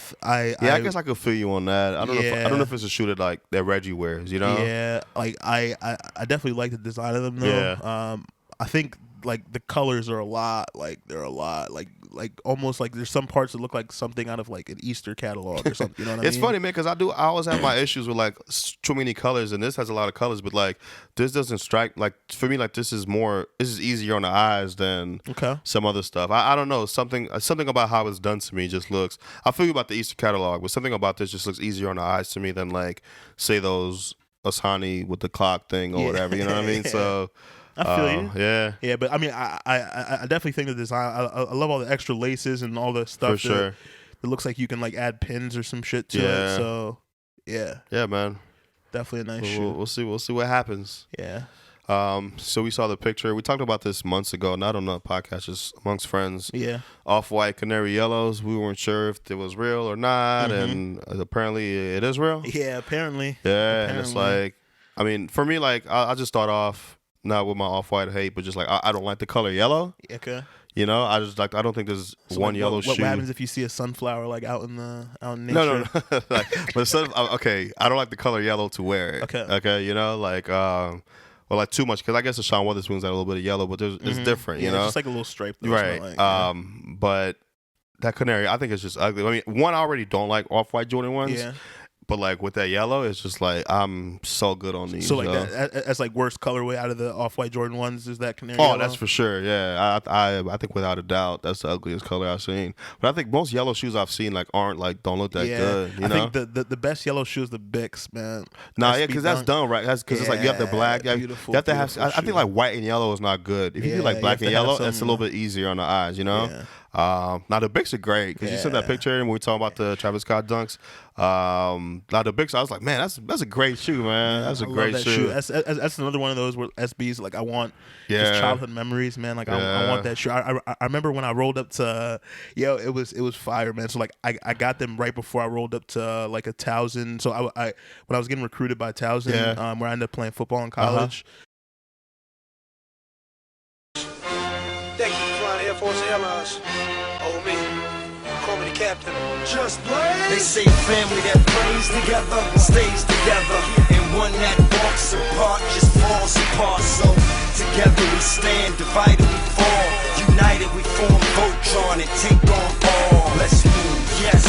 A: guess I could feel you on that. I don't know if it's a shoe that Reggie wears.
B: Yeah. Like I definitely like the design of them though.
A: Yeah.
B: I think like the colors are a lot. Like they're a lot. Like almost like there's some parts that look like something out of like an Easter catalog or something. You know what I mean?
A: It's funny, man, because I always have my issues with like too many colors, and this has a lot of colors, but like this doesn't strike like for me like this is easier on the eyes than some other stuff. I don't know, something about how it's done to me just looks. I feel you about the Easter catalog, but something about this just looks easier on the eyes to me than like say those Asani with the clock thing or whatever. You know what I mean? So.
B: I feel you.
A: Yeah.
B: Yeah, but I mean, I definitely think the design. I love all the extra laces and all the stuff.
A: For sure.
B: It looks like you can like add pins or some shit to it. So, yeah.
A: Yeah, man.
B: Definitely a nice shoe.
A: We'll see what happens.
B: Yeah.
A: So we saw the picture. We talked about this months ago, not on the podcast, just amongst friends.
B: Yeah.
A: Off-White Canary Yellows. We weren't sure if it was real or not, and apparently it is real.
B: Yeah, apparently.
A: Yeah, and it's like, I mean, for me, like, I just start off. Not with my Off-White hate, but just like I don't like the color yellow.
B: Okay.
A: I just like I don't think there's one yellow shoe.
B: What happens if you see a sunflower like out in nature?
A: No. But I don't like the color yellow to wear it.
B: Okay.
A: Okay. or like too much, because I guess the Sean Wotherspoon's got a little bit of yellow, but it's different, you know.
B: It's just like a little stripe, though,
A: right?
B: Like,
A: But that canary, I think it's just ugly. I mean, one, I already don't like Off-White Jordan ones.
B: Yeah.
A: But like with that yellow, it's just like I'm so good on these.
B: So like that's like worst colorway out of the Off-White Jordan ones is that canary.
A: Oh,
B: yellow?
A: That's for sure. Yeah, I think without a doubt that's the ugliest color I've seen. But I think most yellow shoes I've seen like don't look that good. You know?
B: think the best yellow shoe is the Bix, man.
A: Nah, yeah, because that's done right. That's because it's like you have the black.
B: Beautiful,
A: you have to have. I think like white and yellow is not good. If you do like black and yellow, that's a little bit easier on the eyes. You know.
B: Yeah.
A: Now the Bics are great because you sent that picture when we talking about the Travis Scott dunks. Now the Bics, I was like, man, that's a great shoe, man. That's a great shoe.
B: That's another one of those where SBs like I want just childhood memories, man. Like I want that shoe. I remember when I rolled up to it was fire, man. So like I got them right before I rolled up to like 1,000. So I when I was getting recruited by 1,000, where I ended up playing football in college.
D: Thank you for flying Air Force Airlines. Oh, me. Call me the captain. Just play.
E: They say family that plays together stays together, and one that walks apart just falls apart. So together we stand, divided we fall, united we form Voltron and take on all. Let's move, yes.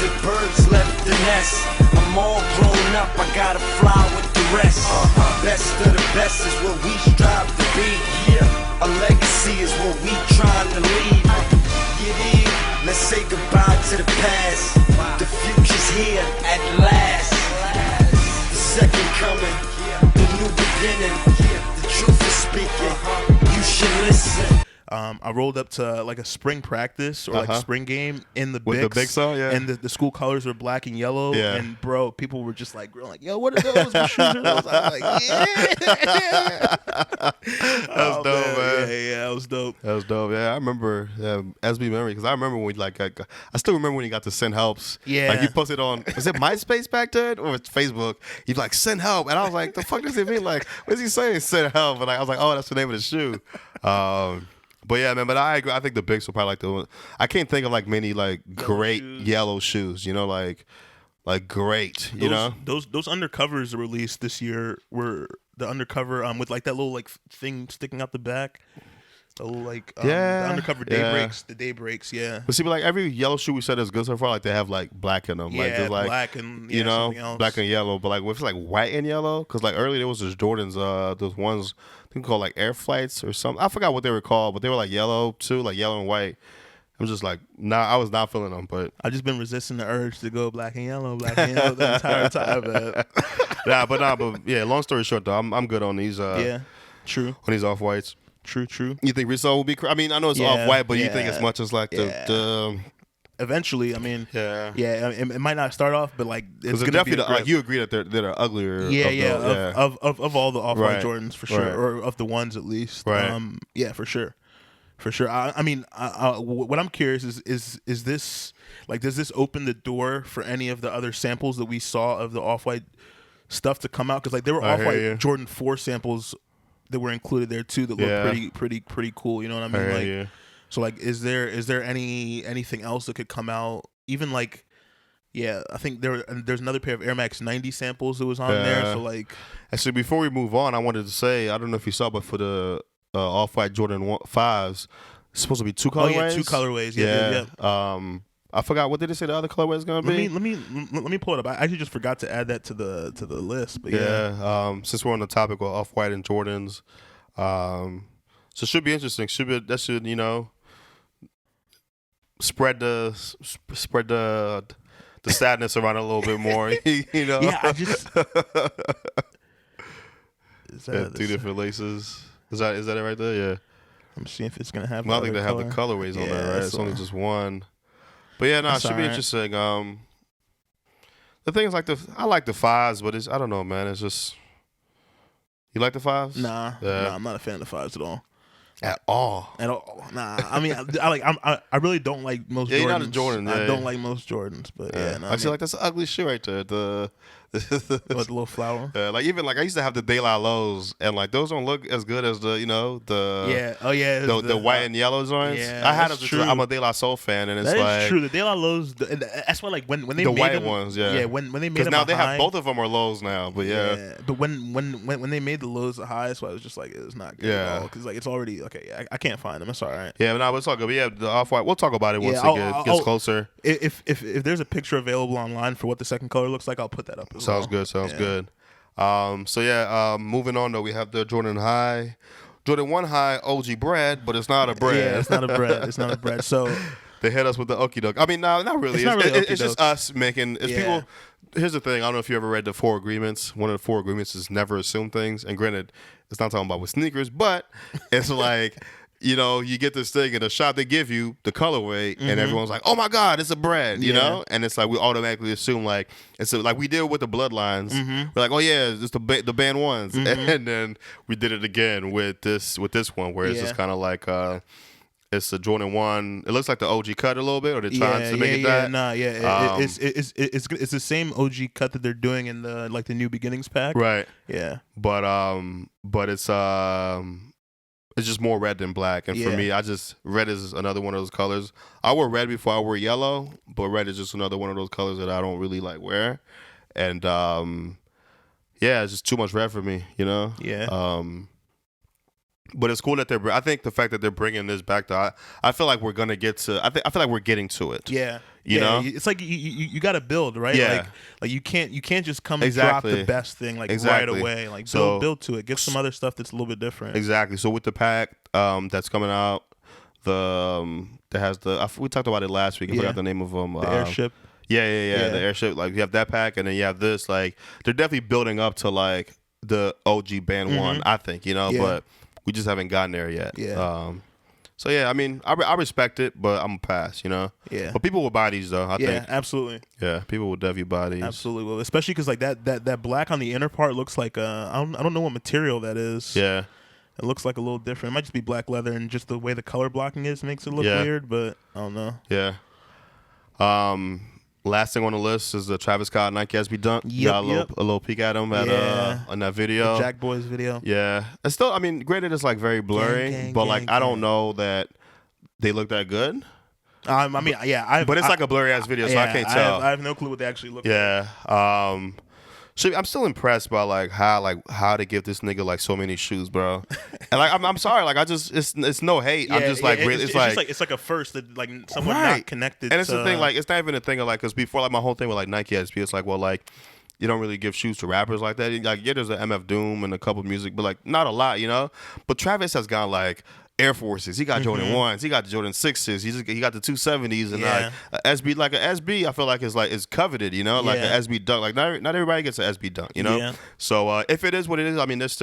E: The birds left the nest. I'm all grown up, I gotta fly with the rest. Best of the best is what we strive to be. A legacy is what we trying to leave. Let's say goodbye to the past. The future's here at last. The second coming, the new beginning. The truth is speaking. You should listen.
B: I rolled up to like a spring practice or like a spring game in the
A: with
B: Bix,
A: the Bix on,
B: and the school colors were black and yellow.
A: Yeah.
B: And bro, people were just like, yo, what are those? What shoes are those? I was like, yeah.
A: That's dope, man.
B: Yeah, that was dope.
A: That was dope. Yeah, I remember SB memory because I remember when I still remember when he got to send helps.
B: Yeah,
A: like you posted on, was it MySpace back then or it's Facebook? He'd be like, send help, and I was like, the fuck does it mean? Like, what's he saying? Send help, and like, I was like, oh, that's the name of the shoe. But yeah, man. But I agree. I think the Bics were probably like the one. I can't think of like many like great yellow shoes. You know, like great. You know,
B: those undercovers released this year were the undercover with like that little like thing sticking out the back. The little like the undercover daybreaks, the daybreaks. Yeah.
A: But see, but like every yellow shoe we said is good so far. Like they have like black in them.
B: Yeah,
A: like, like
B: black and
A: you know,
B: something else.
A: black and yellow. But like with like white and yellow, because like earlier there was those Jordans, those ones I think called like Air Flights or something. I forgot what they were called, but they were like yellow too, like yellow and white. I was just like, I was not feeling them. But
B: I've just been resisting the urge to go black and yellow the entire time, man.
A: but yeah. Long story short, though, I'm good on these.
B: True.
A: On these off whites.
B: True.
A: You think Resole will be? I mean, I know it's off white, but you think as much as like the
B: eventually, I mean, it might not start off, but like it's gonna
A: definitely like you agree that they're uglier.
B: Of all the off-white Jordans for sure,
A: right.
B: or of the ones at least.
A: Right.
B: For sure. I mean, what I'm curious is this like, does this open the door for any of the other samples that we saw of the off-white stuff to come out? Because like there were off-white Jordan 4 samples that were included there too that look pretty cool. You know what I mean? So like, is there anything else that could come out? Even like, I think there's another pair of Air Max 90 samples that was on there. So like,
A: actually, before we move on, I wanted to say, I don't know if you saw, but for the Off-White Jordan 5s, it's supposed to be 2 colorways.
B: Oh yeah, 2 colorways. Yeah.
A: I forgot, what did they say the other colorway is gonna be?
B: Let me pull it up. I actually just forgot to add that to the list. But
A: since we're on the topic of Off-White and Jordans, so it should be interesting. That should you know spread the sadness around a little bit more. You know.
B: Yeah, I just. Is that
A: 2 different laces? Is that it right there? Yeah.
B: I'm seeing if it's gonna have.
A: I think they have the colorways on there, right? It's only just one. But yeah, no, it should be interesting. The thing is, I like the 5s, but I don't know, man. It's just, you like the 5s?
B: Nah, I'm not a fan of the 5s at all.
A: At all?
B: Nah. I mean, I really don't like most Jordans.
A: You're not a Jordan.
B: I don't like most Jordans, but
A: I feel like that's an ugly shoe right there. The
B: With the little flower.
A: Like even like I used to have the De La Lows, and like those don't look as good as the the white and yellow joints.
B: Yeah,
A: I had
B: that's
A: them.
B: true.
A: I'm a De La Soul fan, and it's
B: That
A: like
B: is true. The De La Lows, and that's why like when they
A: the
B: made
A: white
B: them,
A: ones,
B: when they made them
A: now they
B: high,
A: have both of them are lows now, but
B: but when they made the lows the highest, so I was just like it's not good at all because like it's already okay. I can't find them. It's all right.
A: Yeah, but no, it's all good. But yeah, the Off-White. We'll talk about it once it gets closer.
B: If there's a picture available online for what the second color looks like, I'll put that up.
A: Sounds good. Sounds good. Moving on though, we have the Jordan 1 High OG bread, but it's not a bread.
B: Yeah, it's not a bread. It's not a bread. So
A: they hit us with the okie doke. I mean, no, not really. It's just us making. People. Here's the thing. I don't know if you ever read the 4 agreements. One of the 4 agreements is never assume things. And granted, it's not talking about with sneakers, but it's like. You know, you get this thing in the shop, they give you the colorway, and everyone's like, "Oh my God, it's a bread," you know, and it's like we automatically assume like it's like we did with the bloodlines. We're like, "Oh yeah, it's the band ones," and then we did it again with this one, where it's just kind of like it's the Jordan 1. It looks like the OG cut a little bit, or they're trying to make it that.
B: It's the same OG cut that they're doing in the like the New Beginnings pack,
A: right?
B: Yeah,
A: but it's just more red than black. And for me, red is another one of those colors. I wore red before I wore yellow, but red is just another one of those colors that I don't really like wear. And it's just too much red for me, you know?
B: Yeah.
A: But it's cool that I think the fact that they're bringing this back to, I feel like we're going to get to, I feel like we're getting to it.
B: Yeah.
A: You know?
B: It's like you got to build, right?
A: Yeah.
B: Like you can't just come and drop the best thing right away. Like build to it. Get some other stuff that's a little bit different.
A: Exactly. So with the pack that's coming out, that has we talked about it last week. I forgot the name of them.
B: The airship.
A: Yeah. The airship. Like you have that pack, and then you have this. Like they're definitely building up to like the OG band 1. I think but we just haven't gotten there yet.
B: Yeah.
A: So yeah, I mean, I respect it, but I'm gonna pass, Yeah. But people will buy these though. I think.
B: Yeah, absolutely.
A: Yeah, people will definitely buy these.
B: Absolutely will, especially because like that black on the inner part looks like I don't know what material that is.
A: Yeah.
B: It looks like a little different. It might just be black leather, and just the way the color blocking is makes it look weird. But I don't know.
A: Yeah. Last thing on the list is the Travis Scott Nike SB Dunk. Got a little peek at him on that video.
B: The Jack Boys video.
A: Yeah. It's still, I mean, granted it's like very blurry, but like I don't know that they look that good.
B: I mean, yeah.
A: But it's like a blurry ass video, so I can't tell.
B: I have no clue what they actually look like.
A: Yeah. I'm still impressed by how to give this nigga like so many shoes, bro. And like I'm sorry, like it's no hate. I'm just like really, it's
B: like a first that like someone not connected.
A: And it's the thing, like it's not even a thing of like, because before like my whole thing with like Nike SB, it's like, well, like you don't really give shoes to rappers like that. Like there's an MF Doom and a couple music, but like not a lot, But Travis has gone like Air Forces. He got Jordan 1s. He got the Jordan 6s. He got the 270s and like a SB. I feel like is coveted. Like an SB dunk. Like not everybody gets an SB dunk.
B: Yeah.
A: So if it is what it is, I mean, there's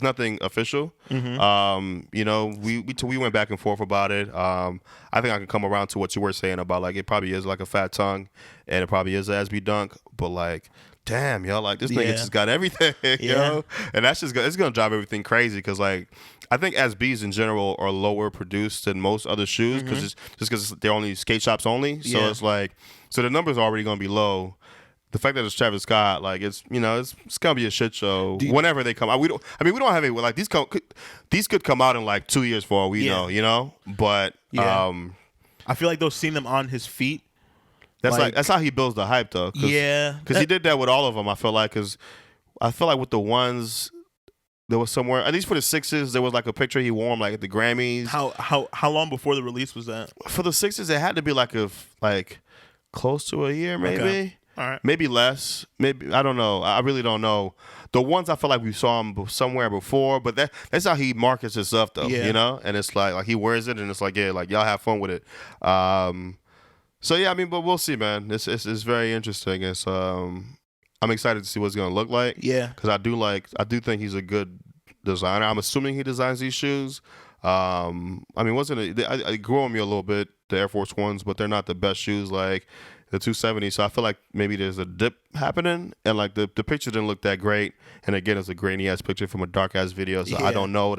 A: nothing official. We went back and forth about it. I think I can come around to what you were saying about like it probably is like a fat tongue and it probably is an SB dunk, but like. Damn, like this nigga just got everything, and that's it's gonna drive everything crazy because like I think SBs in general are lower produced than most other shoes because they're only skate shops only, so it's like the numbers are already gonna be low. The fact that it's Travis Scott, like it's it's gonna be a shit show whenever they come out. We don't have any like these could come out in like 2 years for all we know, but
B: I feel like they'll see them on his feet.
A: That's how he builds the hype though. Because he did that with all of them. I feel like with the ones there was somewhere, at least for the 6s, there was like a picture he wore them like at the Grammys.
B: How long before the release was that?
A: For the 6s, it had to be like close to a year, maybe.
B: Okay. All right.
A: Maybe less. Maybe I don't know. I really don't know. The ones I feel like we saw him somewhere before, but that's how he markets his stuff though. And it's like he wears it and it's like like y'all have fun with it. So yeah, I mean, but we'll see, man. It's very interesting. It's I'm excited to see what it's gonna look like.
B: Yeah,
A: because I do think he's a good designer. I'm assuming he designs these shoes. I mean, I grew on me a little bit, the Air Force Ones, but they're not the best shoes like the 270. So I feel like maybe there's a dip happening, and like the picture didn't look that great. And again, it's a grainy ass picture from a dark ass video, so I don't know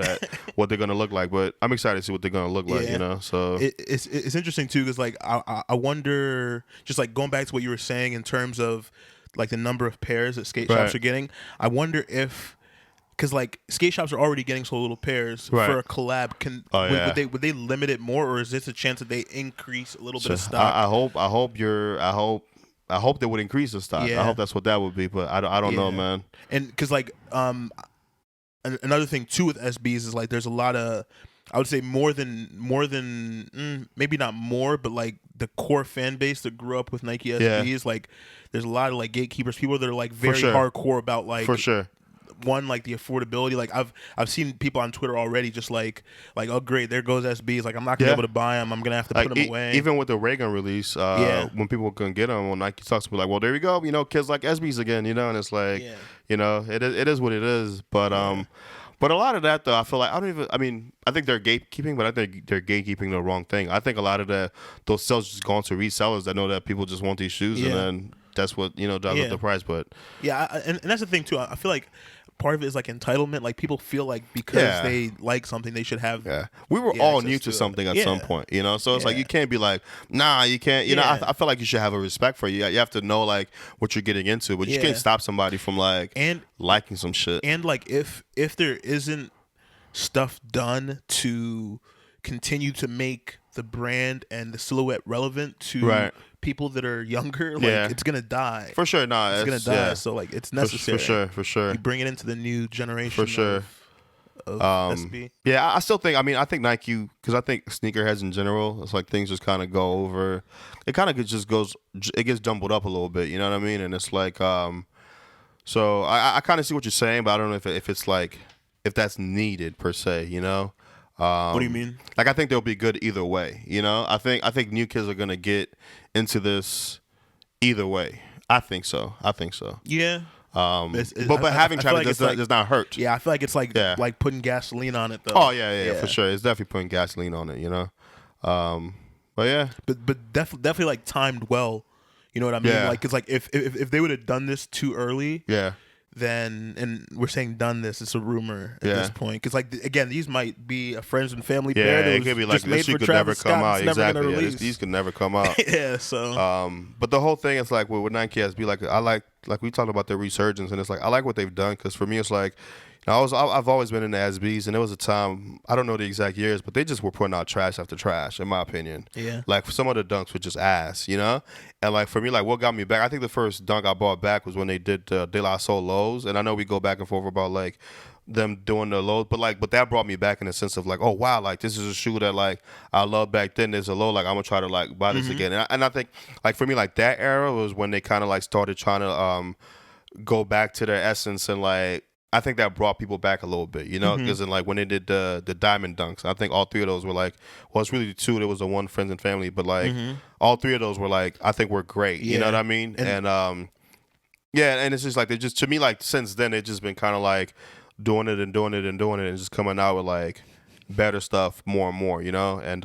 A: what they're gonna look like. But I'm excited to see what they're gonna look like. So
B: it's interesting too, because like I wonder, just like going back to what you were saying in terms of like the number of pairs that skate shops are getting. I wonder if, because like skate shops are already getting so little pairs for a collab. Would they limit it more, or is this a chance that they increase a little bit of stock?
A: I hope they would increase the stock. I hope that's what that would be, but I don't know, man.
B: And because like another thing too with SBs is like there's a lot of, I would say more than maybe not more, but like the core fan base that grew up with Nike SBs, like there's a lot of like gatekeepers, people that are like very hardcore about like one, like the affordability. Like I've seen people on Twitter already just like oh great, there goes SBs. Like I'm not gonna be able to buy them. I'm gonna have to put them away.
A: Even with the Raygun release, when people couldn't get them, when Nike talks to me like, well, there you go, kids like SBs again, and it's like, it is what it is. But but a lot of that though, I feel like I think they're gatekeeping, but I think they're gatekeeping the wrong thing. I think a lot of those sales just gone to resellers that know that people just want these shoes, and then that's what drives up the price. But
B: and that's the thing too. I feel like part of it is like entitlement. Like people feel like because they like something, they should have.
A: Yeah, we were all new to something at some point, So it's like you can't be like, nah, you can't. I feel like you should have a respect for you. You have to know like what you're getting into, but you can't stop somebody from like liking some shit.
B: And like if there isn't stuff done to continue to make the brand and the silhouette relevant to people that are younger, like it's gonna die
A: for sure.
B: It's gonna die. So like it's necessary
A: for sure.
B: You bring it into the new generation
A: for sure.
B: Of SB.
A: Yeah, I still think. I think Nike, because I think sneakerheads in general, it's like things just kind of go over. It kind of just goes. It gets jumbled up a little bit. You know what I mean? And it's like, so I kind of see what you're saying, but I don't know if it's like if that's needed per se.
B: What do you mean?
A: Like I think they'll be good either way. I think new kids are gonna get into this either way. I think so.
B: Yeah.
A: But having Travis does not hurt.
B: Yeah, I feel like it's like putting gasoline on it though.
A: Oh yeah, for sure. It's definitely putting gasoline on it. But yeah.
B: But definitely like timed well. You know what I mean?
A: Yeah.
B: Like, cause like if they would have done this too early.
A: Yeah.
B: Then, and we're saying done this, it's a rumor at this point. Because, like, again, these might be a friends and family pair.
A: Yeah, it could be like this shoe could never come out. Exactly. Yeah, these could never come out.
B: So.
A: But the whole thing is like with Nike SB, like we talked about their resurgence, and it's like I like what they've done because for me it's like, I've always been into SBs, and there was a time, I don't know the exact years, but they just were putting out trash after trash, in my opinion.
B: Yeah.
A: Like some of the dunks were just ass, And like for me, like what got me back, I think the first dunk I bought back was when they did De La Soul lows, and I know we go back and forth about like them doing the lows, but that brought me back in the sense of like, oh wow, like this is a shoe that like I loved back then. There's a low, like I'm gonna try to like buy this again, and I think like for me like that era was when they kind of like started trying to go back to their essence and like. I think that brought people back a little bit, because like when they did the diamond dunks, I think all three of those were like, well, it's really two. There was the one friends and family, but like all three of those were like, I think were great. You know what I mean? And and it's just like they just to me like since then they've just been kind of like doing it and just coming out with like better stuff more and more, And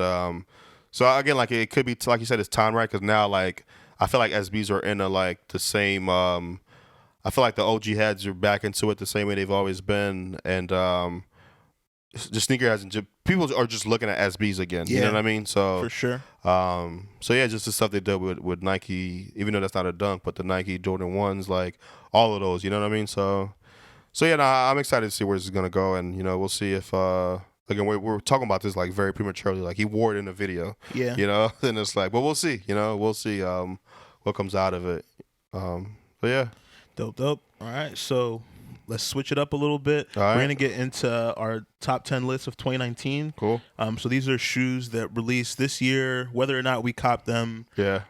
A: so again, like it could be like you said, it's time right because now like I feel like SBs are in like the same. I feel like the OG heads are back into it the same way they've always been, and the sneakerheads and people are just looking at SBs again. You know what I mean? So
B: for sure.
A: So yeah, just the stuff they did with Nike, even though that's not a dunk, but the Nike Jordan 1s, like all of those. You know what I mean? So yeah, I'm excited to see where this is gonna go, and we'll see if again we're talking about this like very prematurely. Like he wore it in the video.
B: Yeah.
A: Then it's like, but we'll see. We'll see what comes out of it. But yeah.
B: Dope. All right, so let's switch it up a little bit.
A: All right.
B: We're gonna get into our top 10 list of 2019.
A: Cool.
B: So these are shoes that released this year, whether or not we cop them.
A: Yeah.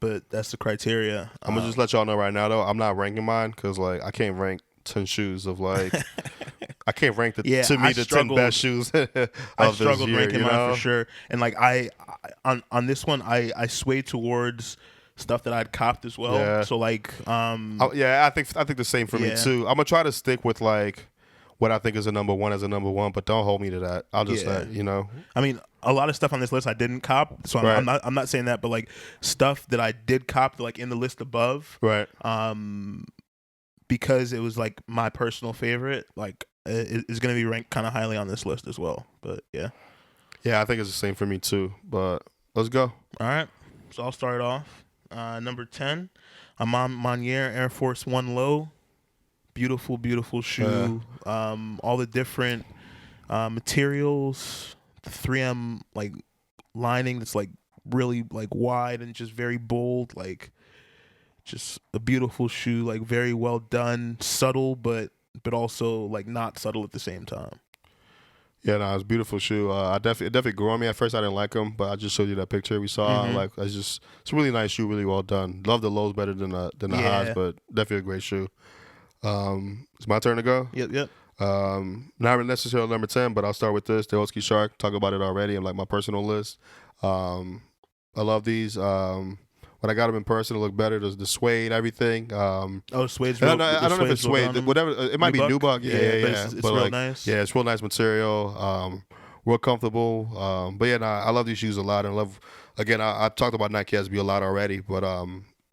B: But that's the criteria.
A: I'm gonna just let y'all know right now though, I'm not ranking mine because like I can't rank 10 shoes of like I can't rank the 10 best shoes of
B: I struggled
A: this year,
B: ranking mine for sure. And like I on this one I sway towards stuff that I'd copped as well.
A: Yeah.
B: So like
A: I think the same for me too. I'm gonna try to stick with like what I think is a number one as a number one, but don't hold me to that. I'll just say,
B: I mean, a lot of stuff on this list I didn't cop, so I'm not saying that, but like stuff that I did cop like in the list above.
A: Right.
B: Because it was like my personal favorite, like is gonna be ranked kind of highly on this list as well. But yeah.
A: Yeah, I think it's the same for me too. But let's go.
B: All right. So I'll start off. Number 10, a Monier Air Force One Low. Beautiful, beautiful shoe. All the different materials. The 3M like lining that's like really like wide and just very bold. Like just a beautiful shoe. Like very well done, subtle, but also like not subtle at the same time.
A: Yeah, no, it's a beautiful shoe. It definitely grew on me. At first, I didn't like them, but I just showed you that picture we saw. Like, it's a really nice shoe, really well done. Love the lows better than the highs, but definitely a great shoe. It's my turn to go.
B: Yep.
A: Not necessarily number 10, but I'll start with this. The Oski Shark. Talk about it already in like my personal list. I love these. When I got them in person, it looked better. The suede, everything.
B: Suede's
A: I
B: real.
A: don't know if it's suede. Whatever. It might be Nubuck. Yeah.
B: It's real
A: like,
B: nice.
A: Yeah, it's real nice material. Real comfortable. But yeah, I love these shoes a lot. And love. Again, I talked about Nike SB a lot already, but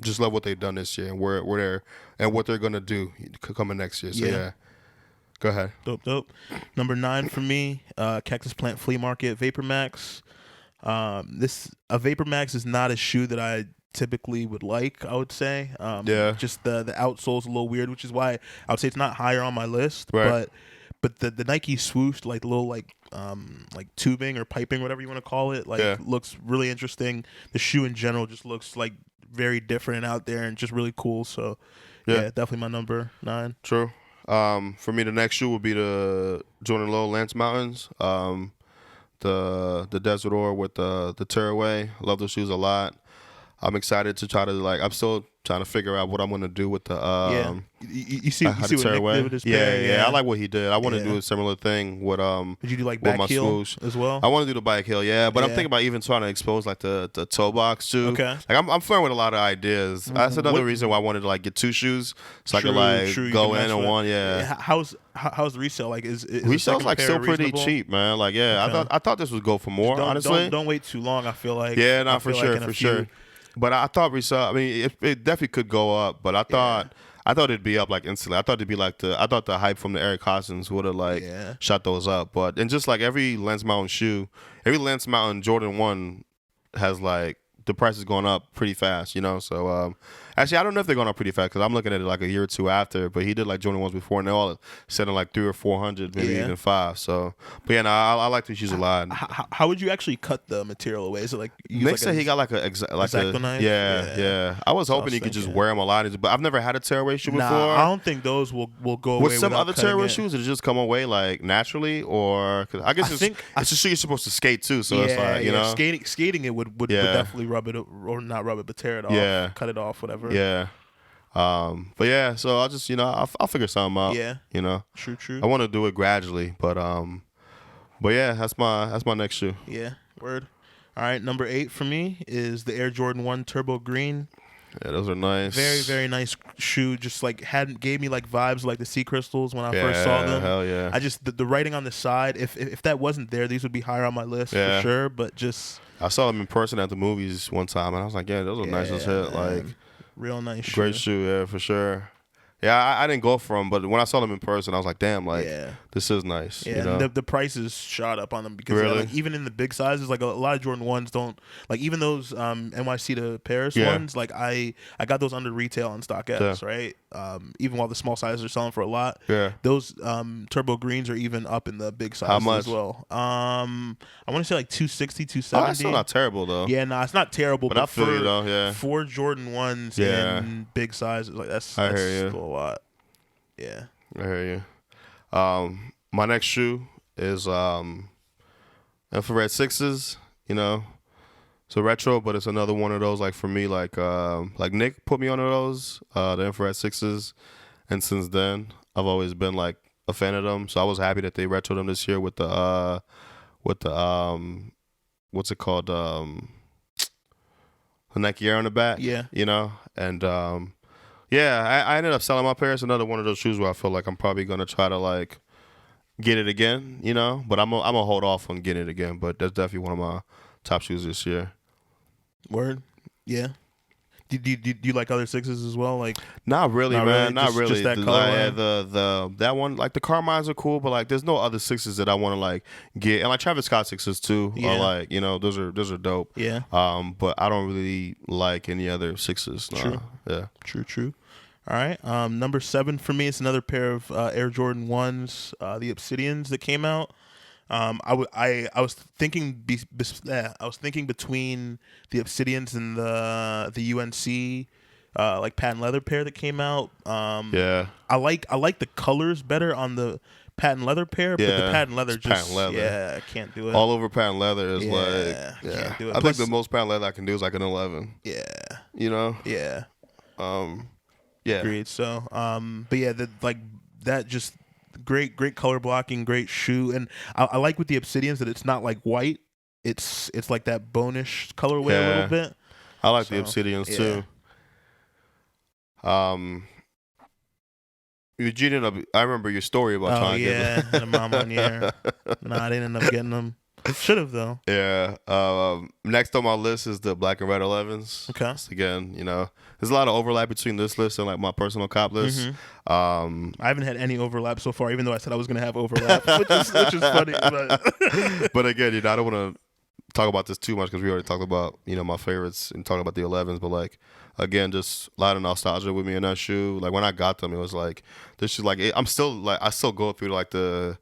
A: just love what they've done this year and where they're and what they're gonna do coming next year. So yeah. Go ahead.
B: Dope. Number 9 for me, Cactus Plant Flea Market Vapor Max. A Vapor Max is not a shoe that I typically would like, I would say. Just the outsole's a little weird, which is why I would say it's not higher on my list.
A: Right.
B: But the Nike swoosh, like the little like tubing or piping, whatever you want to call it, looks really interesting. The shoe in general just looks like very different and out there and just really cool. So yeah, definitely my number 9.
A: True. For me, the next shoe would be the Jordan Low Lance Mountains. The Desert Ore with the tearaway. Love those shoes a lot. I'm excited to try to I'm still trying to figure out what I'm going to do with the
B: you see what Nick did with his pair?
A: Yeah, I like what he did. I want to do a similar thing with
B: Did you do like
A: with
B: back heel as well?
A: I want to do the back heel, but I'm thinking about even trying to expose like the toe box too.
B: Okay.
A: Like I'm flirting with a lot of ideas. That's another reason why I wanted to get 2 shoes so I could go in on one. Yeah.
B: How's the resale? Like is
A: resale's like still pretty cheap, man. Like I thought this would go for more. Honestly,
B: don't wait too long. I feel like
A: for sure. But I thought resale. I mean, it definitely could go up. But I thought it'd be up like instantly. I thought it'd be like the hype from the Eric Cousins would have shot those up. But and just like every Lance Mountain shoe, every Lance Mountain Jordan 1 has like the price is going up pretty fast, So actually, I don't know if they're going up pretty fast because I'm looking at it like a year or two after. But he did like Jordan 1s before, and they're all selling like 300 or 400, maybe even 5. So, but yeah, I like these shoes a lot.
B: How would you actually cut the material away? Is it like
A: Nick said he got like a X-Acto knife? Yeah. I was hoping he could just wear them a lot, but I've never had a tearaway shoe before.
B: I don't think those will go away.
A: With some other tearaway shoes, it just come away like naturally, or cause I guess it's a shoe you're supposed to skate too. So it's like
B: skating it would definitely rub it or not rub it, but tear it off, cut it off, whatever.
A: Yeah. But yeah, so I'll just I'll figure something out.
B: Yeah. True.
A: I want to do it gradually, but yeah, that's my next shoe.
B: Yeah. Word. All right, number 8 for me is the Air Jordan 1 Turbo Green.
A: Yeah, those are nice.
B: Very, very nice shoe. Just like gave me like vibes like the Sea Crystals when I first saw them.
A: Hell yeah.
B: I just the writing on the side. If that wasn't there, these would be higher on my list for sure. But just
A: I saw them in person at the movies one time, and I was like, yeah, those are nice as hell. Like
B: real nice shoe.
A: Great shoe, yeah, for sure. Yeah, I didn't go for them, but when I saw them in person, I was like, damn, this is nice.
B: Yeah, and the prices shot up on them because even in the big sizes, like a lot of Jordan 1s don't, like even those NYC to Paris ones, like I got those under retail on StockX, right? Even while the small sizes are selling for a lot, those Turbo Greens are even up in the big sizes
A: How much?
B: as well. I want to say like 260, 270.
A: That's still not terrible though.
B: Yeah, no, it's not terrible.
A: But I feel you though, yeah.
B: For Jordan 1s in big sizes, like that's
A: I hear you.
B: still a lot. Yeah.
A: I hear you. My next shoe is Infrared 6s, So retro, but it's another one of those, like for me, like Nick put me on those, the Infrared 6s. And since then, I've always been like a fan of them. So I was happy that they retroed them this year with the what's it called? The Nike Air on the back.
B: Yeah.
A: And I ended up selling my pair. It's another one of those shoes where I feel like I'm probably gonna try to like get it again, But I'm gonna hold off on getting it again. But that's definitely one of my top shoes this year.
B: Word. Yeah. Do you like other sixes as well? Like,
A: not really, man. Not really.
B: Just that
A: the,
B: color.
A: That one, like the Carmines are cool, but like there's no other sixes that I want to like get. And like Travis Scott sixes too.
B: Yeah.
A: Are like, you know, those are dope.
B: Yeah.
A: But I don't really like any other sixes. Nah.
B: True.
A: Yeah.
B: True. All right. Number 7 for me is another pair of Air Jordan 1s, the Obsidians that came out. I was thinking between the Obsidians and the UNC like patent leather pair that came out.
A: Yeah.
B: I like the colors better on the patent leather pair, but the patent leather
A: patent leather.
B: Yeah, I can't do it.
A: All over patent leather is
B: can't do it.
A: I think the most patent leather I can do is like an 11.
B: Yeah.
A: You know?
B: Yeah.
A: Yeah.
B: Agreed. So, but yeah, that just great color blocking, great shoe, and I like with the Obsidians that it's not like white. It's like that bonish colorway a little bit.
A: I like the Obsidians too. Eugene, I remember your story about trying to get them.
B: The mom on here. Nah, I didn't end up getting them. Should have though.
A: Yeah. Next on my list is the black and red 11s.
B: Okay.
A: So again, you know, there's a lot of overlap between this list and like my personal cop list.
B: I haven't had any overlap so far, even though I said I was going to have overlap, which is funny.
A: But again, you know, I don't want to talk about this too much because we already talked about, you know, my favorites and talking about the 11s. But like, again, just a lot of nostalgia with me in that shoe. Like when I got them, it was like this is like I still go through like the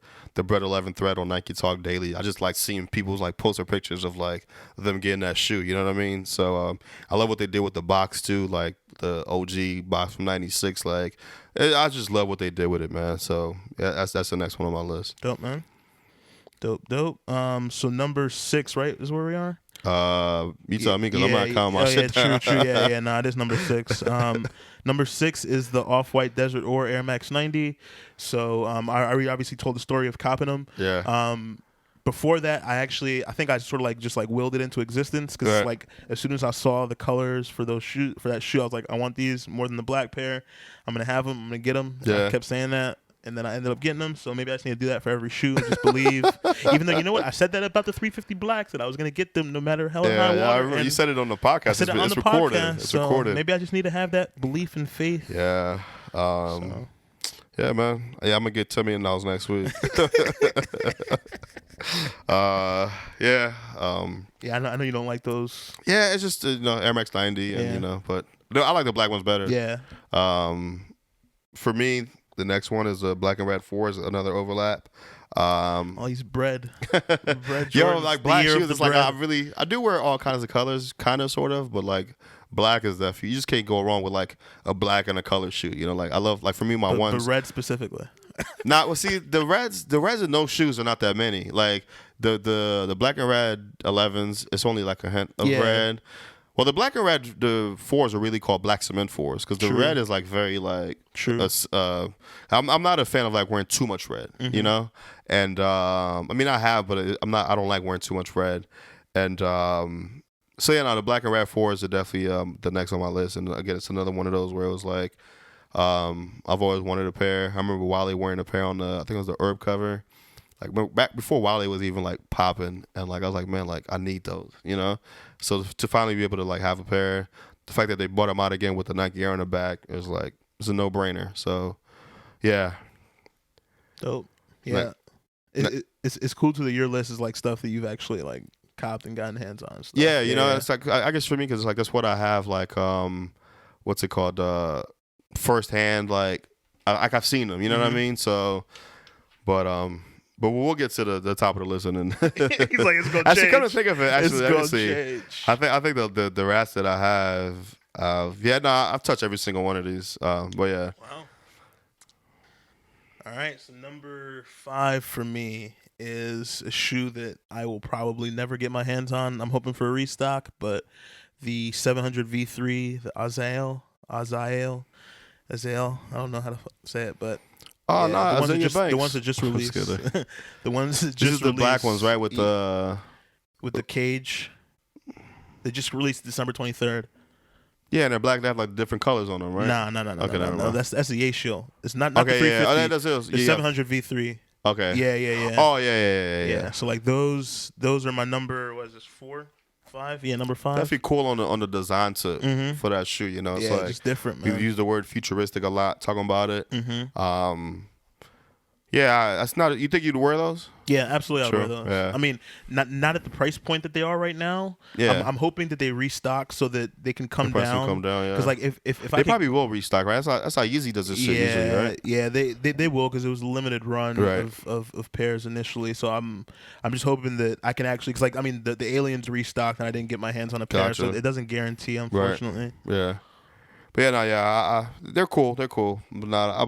A: Bread 11 thread on Nike Talk daily. I just like seeing people's like poster pictures of like them getting that shoe. You know what I mean? So I love what they did with the box too, like the OG box from '96. Like I just love what they did with it, man. So yeah, that's the next one on my list.
B: Dope, man. Dope. So number 6, right, is where we are?
A: You tell me because I'm not counting my shit.
B: Yeah, true. Yeah. Nah, this number 6. Number 6 is the Off-White Desert Ore Air Max 90. So I obviously told the story of copping them.
A: Yeah.
B: Before that, I think I sort of like just like willed it into existence because like as soon as I saw the colors for that shoe, I was like, I want these more than the black pair. I'm gonna have them. I'm gonna get them.
A: Yeah.
B: I kept saying that. And then I ended up getting them, so maybe I just need to do that for every shoe and just believe. Even though, you know what, I said that about the 350 blacks, that I was going to get them no matter how high water.
A: Yeah, I remember you said it on the podcast.
B: I said it on the
A: recorded.
B: podcast.
A: It's
B: so
A: recorded.
B: Maybe I just need to have that belief and faith.
A: Yeah. Yeah, man. Yeah, I'm going to get $10 million next week. Yeah.
B: Yeah, I know you don't like those.
A: Yeah, it's just, you know, Air Max 90, and, you know, but no, I like the black ones better.
B: Yeah.
A: For me, the next one is a black and red 4 is another overlap.
B: All these bread
A: Yo, like black shoes. It's like I do wear all kinds of colors, kind of, sort of, but like black is definitely, you just can't go wrong with like a black and a color shoe. You know, like I love, like for me, my ones.
B: But red specifically.
A: Well, see, the reds and no shoes are not that many. Like the black and red 11s, it's only like a hint of red. Well, the black and red, the 4s are really called black cement 4s because the red is like very like.
B: True.
A: I'm not a fan of like wearing too much red, you know, and I mean I have, but I don't like wearing too much red, and so yeah, no, the black and red 4s are definitely the next on my list, and again, it's another one of those where it was like I've always wanted a pair. I remember Wale wearing a pair on I think it was the Herb cover. Like back before Wale was even like popping, and like I was like, man, like I need those, you know. So to finally be able to like have a pair, the fact that they bought them out again with the Nike Air on the back is like it's a no brainer. So yeah,
B: dope. Yeah, it's cool too that your list is like stuff that you've actually like copped and gotten hands on. Stuff.
A: Yeah, you know, it's like I guess for me because like that's what I have like what's it called firsthand like I've seen them, you know what I mean. So, but we'll get to the top of the list, and then
B: he's like, it's gonna change.
A: Actually, come to think of it, actually, let me see.
B: Change.
A: I think the rats that I have, I've touched every single one of these. But yeah.
B: Wow. All right, so number 5 for me is a shoe that I will probably never get my hands on. I'm hoping for a restock, but the 700 V3, the Azael. I don't know how to say it, but.
A: Oh no!
B: The ones that just released. The ones that just
A: released. The black ones, right? With the
B: cage. They just released December 23rd.
A: Yeah, and they're black. They have like different colors on them, right?
B: No.
A: Okay,
B: no. That's the Yay Shield. It's not
A: okay,
B: the 350.
A: Yeah. Oh, that's it.
B: The 700 V3.
A: Okay.
B: Yeah.
A: Oh yeah.
B: So like those are my number. What is this 4? 5, yeah, number 5.
A: Definitely cool on the design for that shoe. You know, it's like
B: just different, man.
A: We've used the word futuristic a lot talking about it. Yeah, that's not. You think you'd wear those?
B: Yeah, absolutely.
A: Sure.
B: I'll wear those.
A: Yeah.
B: I mean, not at the price point that they are right now.
A: Yeah.
B: I'm hoping that they restock so that they can come
A: price
B: down.
A: can come down, yeah.
B: Because like if
A: They probably will restock, right? That's how Yeezy does this shit usually, right?
B: Yeah, they will, because it was a limited run
A: Right.
B: of pairs initially. So I'm just hoping that I can actually, because like I mean the aliens restocked and I didn't get my hands on a pair, so it doesn't guarantee, unfortunately.
A: Right. Yeah. But yeah, no, yeah, they're cool. They're cool. But no, I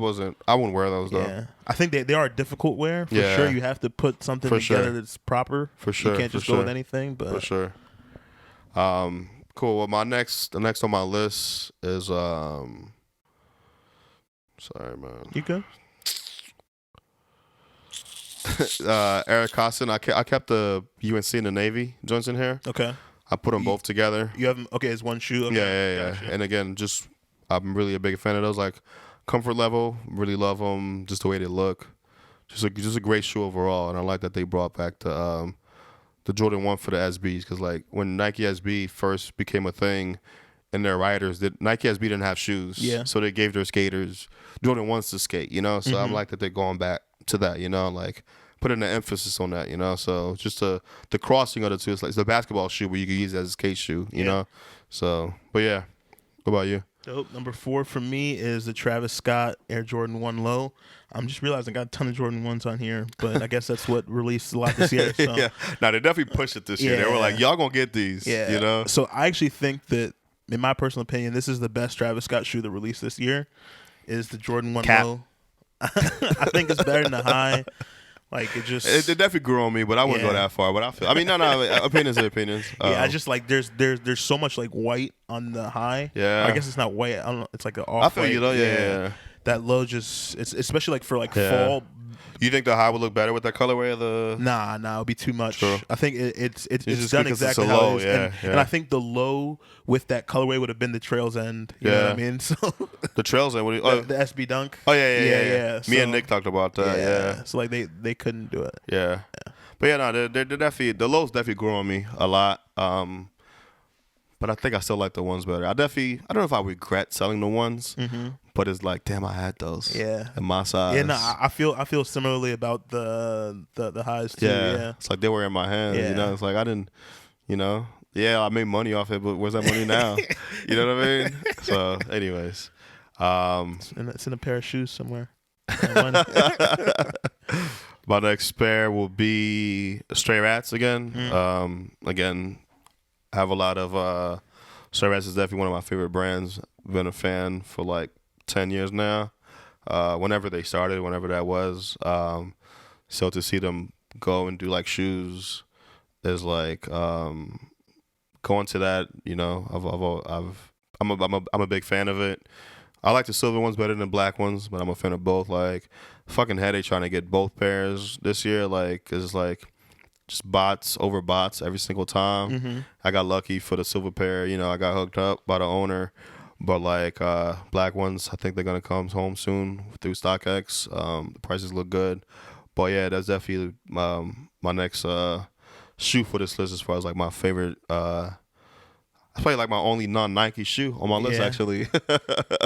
A: wouldn't wear those though.
B: Yeah, I think they are a difficult wear for
A: Yeah.
B: sure. You have to put something
A: For
B: together
A: sure.
B: that's proper.
A: For sure.
B: You can't just go with anything. But
A: for sure. Cool. Well, the next on my list is sorry, man.
B: You good?
A: Eric Costin. I kept the UNC and the Navy joints in here.
B: Okay.
A: I put them both together.
B: You have them. Okay, it's one shoe. Okay.
A: Yeah.
B: Gotcha.
A: And again, just I'm really a big fan of those. Like comfort level, really love them. Just the way they look. Just a great shoe overall. And I like that they brought back the Jordan 1 for the SBs, because like when Nike SB first became a thing, and their riders, Nike SB didn't have shoes.
B: Yeah.
A: So they gave their skaters Jordan 1s to skate. You know. So I'm like that they're going back to that. You know, like putting the emphasis on that. You know. So just the crossing of the two. It's like it's the basketball shoe where you can use it as a skate shoe. You know. So, but yeah. What about you?
B: Dope. Number 4 for me is the Travis Scott Air Jordan 1 Low. I'm just realizing I got a ton of Jordan 1s on here, but I guess that's what released a lot this year. So.
A: Yeah. Now they definitely pushed it this year. They were like, y'all gonna get these.
B: Yeah.
A: You know.
B: So I actually think that, in my personal opinion, this is the best Travis Scott shoe that released this year. Is the Jordan 1
A: Cap.
B: Low. I think it's better than the high. Like it just.
A: It definitely grew on me, but I wouldn't go that far. But I mean, no. Opinions are opinions.
B: Yeah, I just like there's so much like white on the high.
A: Yeah.
B: I guess it's not white. I don't know. It's like an off.
A: I feel you though. Yeah.
B: That low just it's especially like for like fall.
A: You think the high would look better with that colorway of the?
B: Nah, it'll be too much.
A: True.
B: I think it's
A: just
B: done
A: because
B: exactly
A: it's a
B: how
A: low,
B: it is.
A: yeah,
B: And I think the low with that colorway would have been the Trails End. You know what I mean? So
A: the Trails End.
B: the SB Dunk.
A: Oh yeah. Me
B: So,
A: and Nick talked about that. Yeah.
B: So like they couldn't do it.
A: Yeah. But yeah, no, they're definitely, the lows definitely grew on me a lot. But I think I still like the ones better. I don't know if I regret selling the ones, but it's like, damn, I had those.
B: Yeah.
A: In my size.
B: Yeah, no, I feel similarly about the highs too. Yeah.
A: It's like they were in my hands.
B: Yeah.
A: You know, it's like I didn't, you know, I made money off it, but where's that money now? You know what I mean? So, anyways.
B: It's in a pair of shoes somewhere.
A: My next pair will be Stray Rats again. Again, I have a lot of Stray Rats is definitely one of my favorite brands. Been a fan for like 10 years now. Whenever they started, whenever that was. So to see them go and do like shoes is like going to that. You know, I'm a big fan of it. I like the silver ones better than black ones, but I'm a fan of both. Like, fucking headache trying to get both pairs this year. Like, it's like just bots over bots every single time. I got lucky for the silver pair. You know, I got hooked up by the owner. But like black ones, I think they're gonna come home soon through StockX. The prices look good. But yeah, that's definitely my next shoe for this list as far as like my favorite. It's probably like my only non-Nike shoe on my list, actually.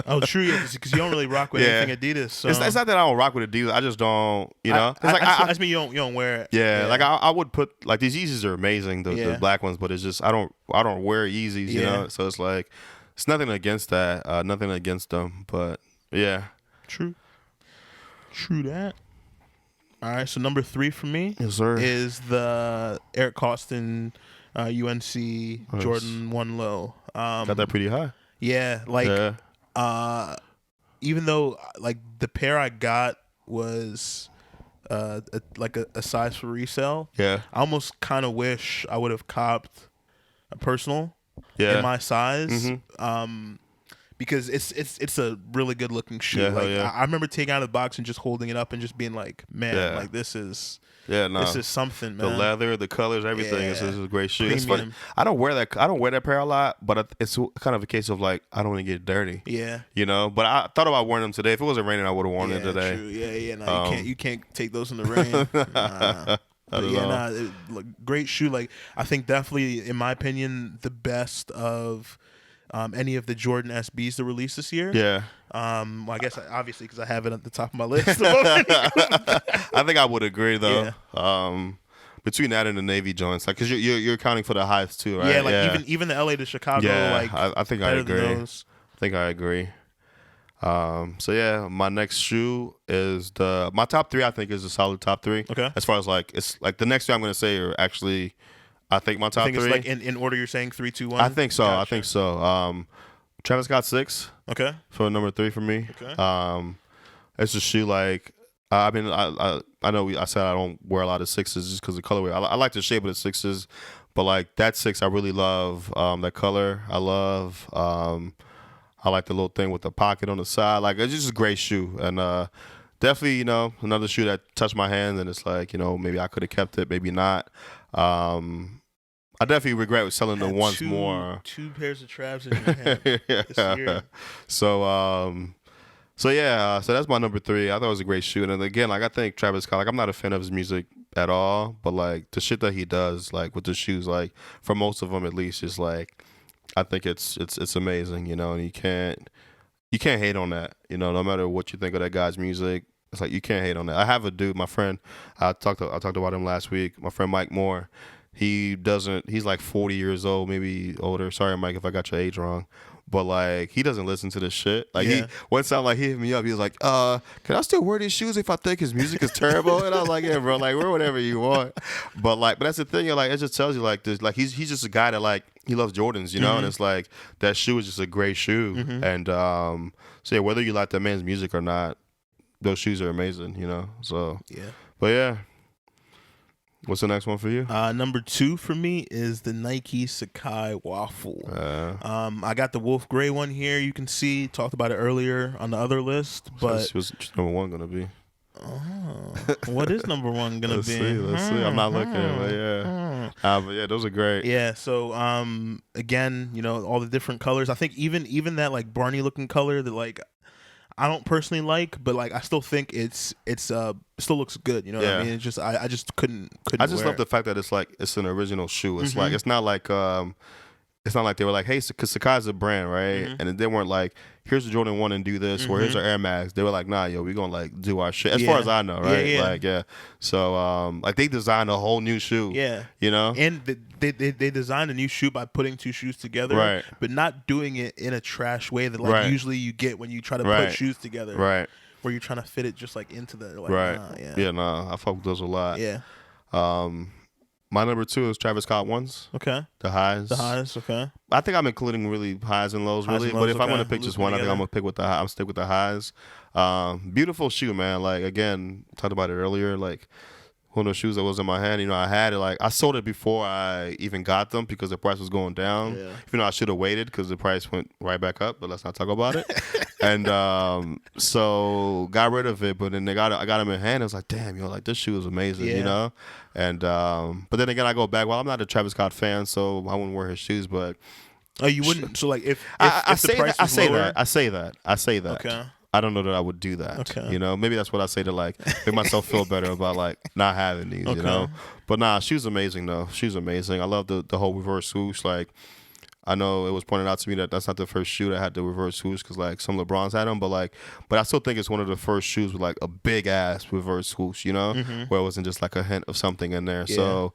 B: Oh, true, yeah, because you don't really rock with anything Adidas. So.
A: It's not that I don't rock with Adidas. I just don't, you know.
B: I mean, you don't wear it.
A: Yeah, like I would put like these Yeezys are amazing, the black ones, but it's just I don't wear Yeezys, you know. So it's like it's nothing against that, nothing against them, but yeah.
B: True that. All right, so number 3 for me
A: Yes, sir.
B: is the Eric Costin UNC Jordan 1 Low.
A: Got that pretty high.
B: Yeah, like even though like the pair I got was like a size for resale.
A: Yeah.
B: I almost kind of wish I would have copped a personal in my size. Because it's a really good looking shoe.
A: Yeah,
B: like
A: yeah.
B: I remember taking it out of the box and just holding it up and just being like, man, like this is this is something, man.
A: The leather, the colors, everything. This is a great shoe. It's funny.
B: Premium.
A: I don't wear that pair a lot, but it's kind of a case of like I don't want to get dirty.
B: Yeah.
A: You know, but I thought about wearing them today. If it wasn't raining, I would have worn it today.
B: True. Yeah. No, you can't take those in the rain.
A: Not at all.
B: Great shoe. Like, I think definitely, in my opinion, the best of any of the Jordan SBs to release this year.
A: Yeah.
B: Well, I guess obviously because I have it at the top of my list.
A: I think I would agree though.
B: Yeah.
A: Between that and the Navy joints, like, cause you're accounting for the highs too, right?
B: Yeah, like even the LA to Chicago.
A: Yeah,
B: like
A: I think I agree. I think I agree. So yeah, my next shoe is my top three. I think is a solid top three.
B: Okay.
A: As far as like, it's like the next three I'm gonna say are actually, I think my top three.
B: It's like in order. You're saying 3, 2, 1.
A: I think so.
B: Gotcha.
A: I think so. Travis Scott 6.
B: Okay.
A: For number 3 for me.
B: Okay.
A: It's a shoe like. I mean, I know I said I don't wear a lot of 6s just because of colorway. I like the shape of the 6s, but like that 6, I really love that color. I love. I like the little thing with the pocket on the side. Like, it's just a great shoe, and definitely, another shoe that touched my hand, and it's like, maybe I could have kept it, maybe not. I definitely regret selling the once more.
B: 2 pairs of Travs in your hand this year.
A: So yeah, so that's my number 3. I thought it was a great shoe, and again, like, I think Travis Scott, like, I'm not a fan of his music at all, but like the shit that he does, like with the shoes, like for most of them at least, is like, I think it's amazing, and you can't hate on that, no matter what you think of that guy's music. It's like you can't hate on that. I have a dude, my friend, I talked about him last week. My friend Mike Moore. He's like 40 years old, maybe older. Sorry, Mike, if I got your age wrong. But like, he doesn't listen to this shit. Like,
B: yeah.
A: One time, like, he hit me up. He was like, can I still wear these shoes if I think his music is terrible? And I was like, yeah, bro, like, wear whatever you want. But that's the thing. Like, it just tells you, like, this, like, he's just a guy that, like, he loves Jordans,
B: Mm-hmm.
A: and it's like, that shoe is just a great shoe.
B: Mm-hmm.
A: And so yeah, whether you like that man's music or not, those shoes are amazing, So
B: yeah.
A: But yeah. What's the next one for you?
B: Number 2 for me is the Nike Sakai Waffle. I got the Wolf Gray one here. You can see, talked about it earlier on the other list. But
A: what's number 1 gonna be?
B: What is number 1 gonna be?
A: Let's see. I'm not looking, but yeah. But yeah, those are great.
B: Yeah. So again, all the different colors. I think even that like Barney looking color that like I don't personally like, but like I still think it's still looks good. You know what I mean? It's just I just couldn't.
A: I just
B: wear
A: love the fact that it's an original shoe. It's
B: Mm-hmm.
A: like it's not like they were like, hey, because Sakai's a brand, right?
B: Mm-hmm.
A: And they weren't like, here's the Jordan 1 and do this, or here's our Air Max. They were like, nah, yo, we gonna like do our shit. As far as I know, right?
B: Yeah.
A: Like, yeah. So like they designed a whole new shoe.
B: Yeah. And they designed a new shoe by putting 2 shoes together,
A: Right.
B: but not doing it in a trash way that like usually you get when you try to put shoes together,
A: Right.
B: where you're trying to fit it just like into the like,
A: Right.
B: nah,
A: Yeah, I fuck with those a lot.
B: yeah.
A: My number 2 is Travis Scott ones.
B: Okay.
A: The highs.
B: Okay.
A: I think I'm including really highs and lows,
B: Highs
A: really.
B: and
A: But
B: lows,
A: if I'm
B: okay.
A: gonna pick just
B: Loop
A: one, I think I'm
B: together.
A: gonna pick with the high. I'm stick with the highs. Beautiful shoe, man. Like, again, talked about it earlier. Like, one of those shoes that was in my hand. I had it. Like, I sold it before I even got them because the price was going down.
B: Yeah.
A: Even though I should have waited because the price went right back up. But let's not talk about it. And so got rid of it. But then I got them in hand. I was like, damn, like this shoe is amazing,
B: Yeah.
A: And but then again, I go back. Well, I'm not a Travis Scott fan, so I wouldn't wear his shoes. But
B: Oh, you wouldn't. So like if
A: I
B: the
A: say
B: price
A: that. I
B: was
A: say
B: lower,
A: that. I say that.
B: Okay.
A: I don't know that I would do that.
B: Okay.
A: Maybe that's what I say to like make myself feel better about like not having these.
B: Okay.
A: But nah, she's amazing though. She's amazing. I love the whole reverse swoosh. Like, I know it was pointed out to me that that's not the first shoe that had the reverse swoosh because like some LeBrons had them, but I still think it's one of the first shoes with like a big ass reverse swoosh. Where it wasn't just like a hint of something in there.
B: Yeah.
A: So.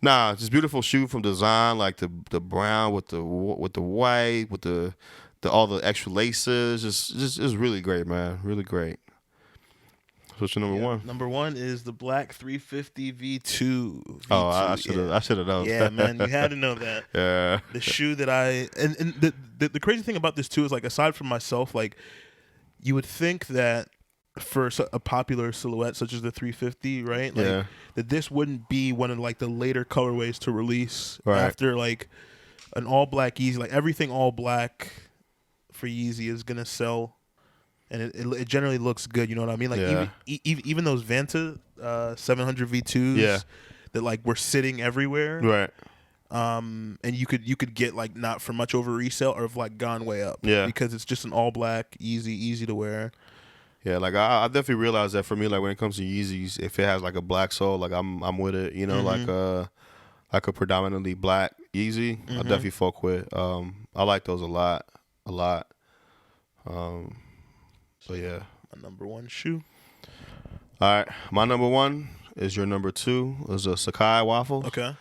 A: Nah, just beautiful shoe from design, like the brown with the white with the all the extra laces, just really great, man, really great. What's your number 1?
B: Number 1 is the black 350 V2.
A: Oh, I should have known.
B: Yeah, man, you had to know that.
A: Yeah.
B: The shoe that and the crazy thing about this too is like aside from myself, like you would think that for a popular silhouette such as the 350, right? Like
A: Yeah.
B: that this wouldn't be one of like the later colorways to release
A: Right.
B: after like an all black Yeezy, like everything all black for Yeezy is gonna sell, and it generally looks good. You know what I mean? Like
A: Yeah.
B: even those Vanta 700 V2s,
A: Yeah.
B: that like were sitting everywhere,
A: Right.
B: and you could get like not for much over resale or have like gone way up,
A: Yeah.
B: because it's just an all black, easy to wear.
A: Yeah, like I definitely realized that for me, like when it comes to Yeezys, if it has like a black sole, like I'm with it. You know, like a predominantly black Yeezy, I definitely fuck with. I like those a lot. So yeah.
B: My number one shoe.
A: All right, my number one is your number two. Is a Sakai waffle.
B: Okay.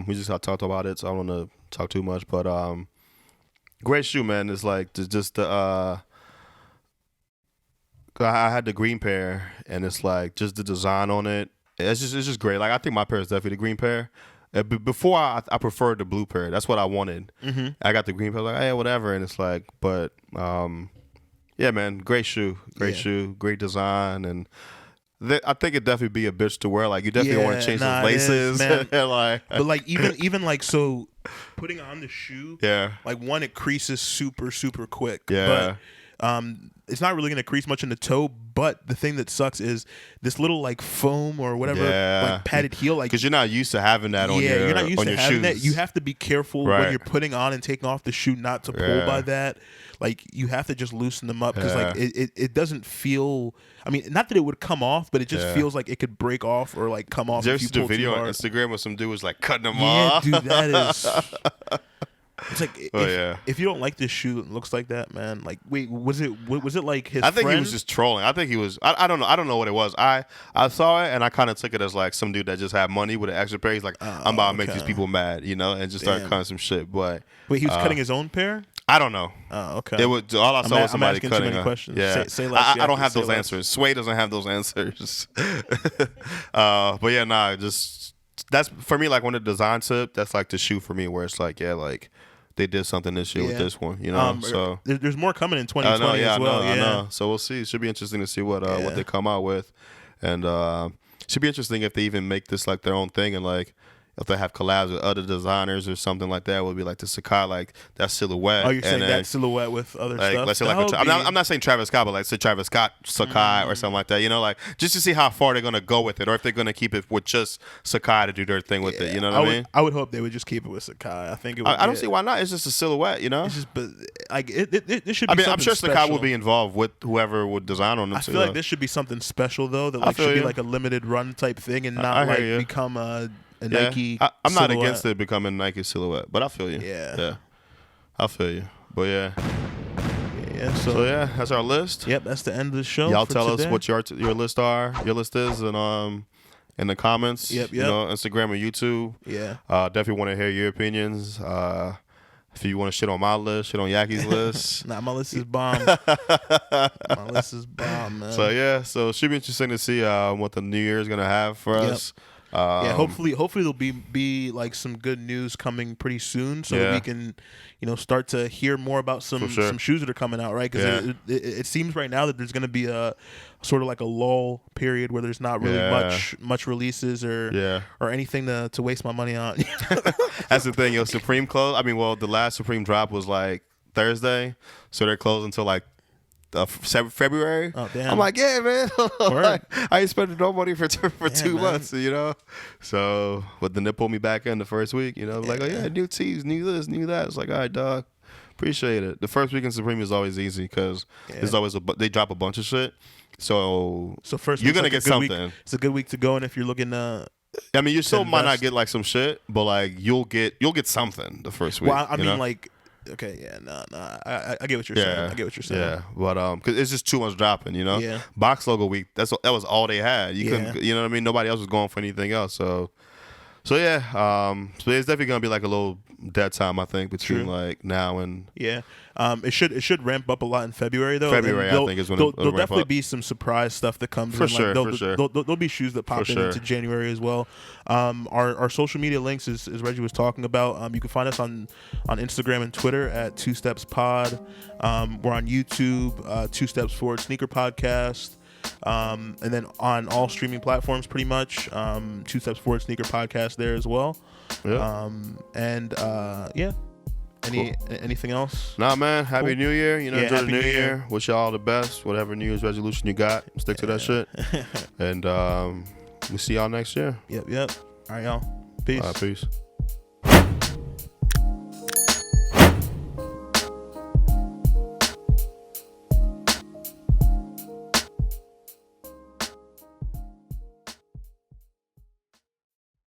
A: We just talked about it, so I don't want to talk too much, but great shoe, man. It's like just the I had the green pair, and it's like just the design on it. It's just great. Like I think my pair is definitely the green pair. Before I preferred the blue pair. That's what I wanted. I got the green pair. Like hey, whatever. And it's like, but yeah, man, great shoe, great design, and I think it'd definitely be a bitch to wear. Like you definitely want to change those laces. Like,
B: but like even like so, putting on the shoe.
A: Yeah.
B: Like one, it creases super quick.
A: Yeah.
B: But it's not really gonna crease much in the toe. But the thing that sucks is this little like foam or whatever, like padded heel, like
A: because you're not used to having that on your
B: you're not used to having
A: shoes.
B: that. You have to be careful when you're putting on and taking off the shoe not to pull by that. Like you have to just loosen them up because like it doesn't feel. I mean, not that it would come off, but it just feels like it could break off or like come off.
A: Did you see the video on Instagram where some dude was like cutting them
B: off?
A: off?
B: Yeah, dude, that is. It's like if you don't like this shoe, it looks like that, man. Like, wait, was it like his?
A: I think
B: friend?
A: he was just trolling. I think he was. I don't know. I don't know what it was. I saw it and I kind of took it as like some dude that just had money with an extra pair. He's like, I'm about to make these people mad, you know, and just start cutting some shit. But
B: wait, he was cutting his own pair?
A: I don't know.
B: Oh, okay.
A: It was all I saw was somebody cutting.
B: Too many questions.
A: Yeah,
B: say less,
A: I don't have those answers. Sway doesn't have those answers. But yeah, nah. Just that's for me. Like when the design tip, that's like the shoe for me, where it's like like. They did something this year with this one, you know. So
B: there's more coming in 2020 as well.
A: I know. So we'll see. It should be interesting to see what they come out with, and should be interesting if they even make this like their own thing, and like if they have collabs with other designers or something like that. It would be like the Sakai, like that silhouette.
B: Oh, you're saying that silhouette with other
A: like,
B: stuff?
A: Let's say like I'm not saying Travis Scott, but like say Travis Scott Sakai or something like that. You know, like just to see how far they're gonna go with it, or if they're gonna keep it with just Sakai to do their thing with it. You know what I mean?
B: I would hope they would just keep it with Sakai. I think it would.
A: I don't see why not. It's just a silhouette, you know.
B: It's just, but like it should be.
A: I mean, I'm sure
B: special.
A: Sakai will be involved with whoever would design on them.
B: I feel like this should be something special though. That like should be like a limited run type thing, and not like become a Nike.
A: I'm not against it becoming Nike silhouette, but I feel you.
B: Yeah.
A: I feel you. But yeah.
B: So
A: yeah, that's our list.
B: Yep, that's the end of the show.
A: Y'all tell us what your list is, and in the comments.
B: Yep.
A: You know, Instagram or YouTube.
B: Yeah.
A: Definitely want to hear your opinions. If you want to shit on my list, shit on Yaki's list.
B: Nah, my list is bomb. My list is bomb, man.
A: So yeah, it should be interesting to see what the new year is gonna have for us.
B: Hopefully there'll be like some good news coming pretty soon, so that we can, start to hear more about some shoes that are coming out, right? Because it seems right now that there's going to be a sort of like a lull period where there's not really much releases or anything to waste my money on.
A: That's the thing, Supreme close. I mean, well, the last Supreme drop was like Thursday, so they're closed until like February.
B: Oh, damn.
A: I'm like, yeah, man. Like, I ain't spending no money for 2 months, you know. So, but then they pulled me back in the first week, like, oh yeah, new tees, new this, new that. It's like, all right, dog, appreciate it. The first week in Supreme is always easy because there's always they drop a bunch of shit. So
B: first
A: you're gonna
B: like
A: get something.
B: Week. It's a good week to go in if you're looking.
A: I mean, you still might not get like some shit, but like you'll get something the first week.
B: Well, I mean, like. Okay, I get what you're saying. I get what you're saying.
A: Yeah, but because it's just too much dropping,
B: Yeah.
A: Box logo week. That was all they had. You couldn't, you know what I mean? Nobody else was going for anything else. So yeah. So it's definitely gonna be like a little dead time, I think, between like now and
B: It should ramp up a lot in February though.
A: February, I think, is when
B: there'll
A: ramp
B: definitely
A: up.
B: be some surprise stuff that comes
A: for
B: in.
A: Sure,
B: like,
A: for sure.
B: There'll be shoes that pop into January as well. Our social media links, as Reggie was talking about, you can find us on Instagram and Twitter at 2stepspod. We're on YouTube, 2 Steps Forward Sneaker Podcast. And then on all streaming platforms, pretty much, 2 Steps Forward Sneaker Podcast there as well.
A: Yeah.
B: Anything else?
A: Nah, man. Happy New Year. Enjoy the New Year. Wish you all the best. Whatever New Year's resolution you got, stick to that shit. And we'll see y'all next year.
B: Yep. All right, y'all. Peace.
A: Peace.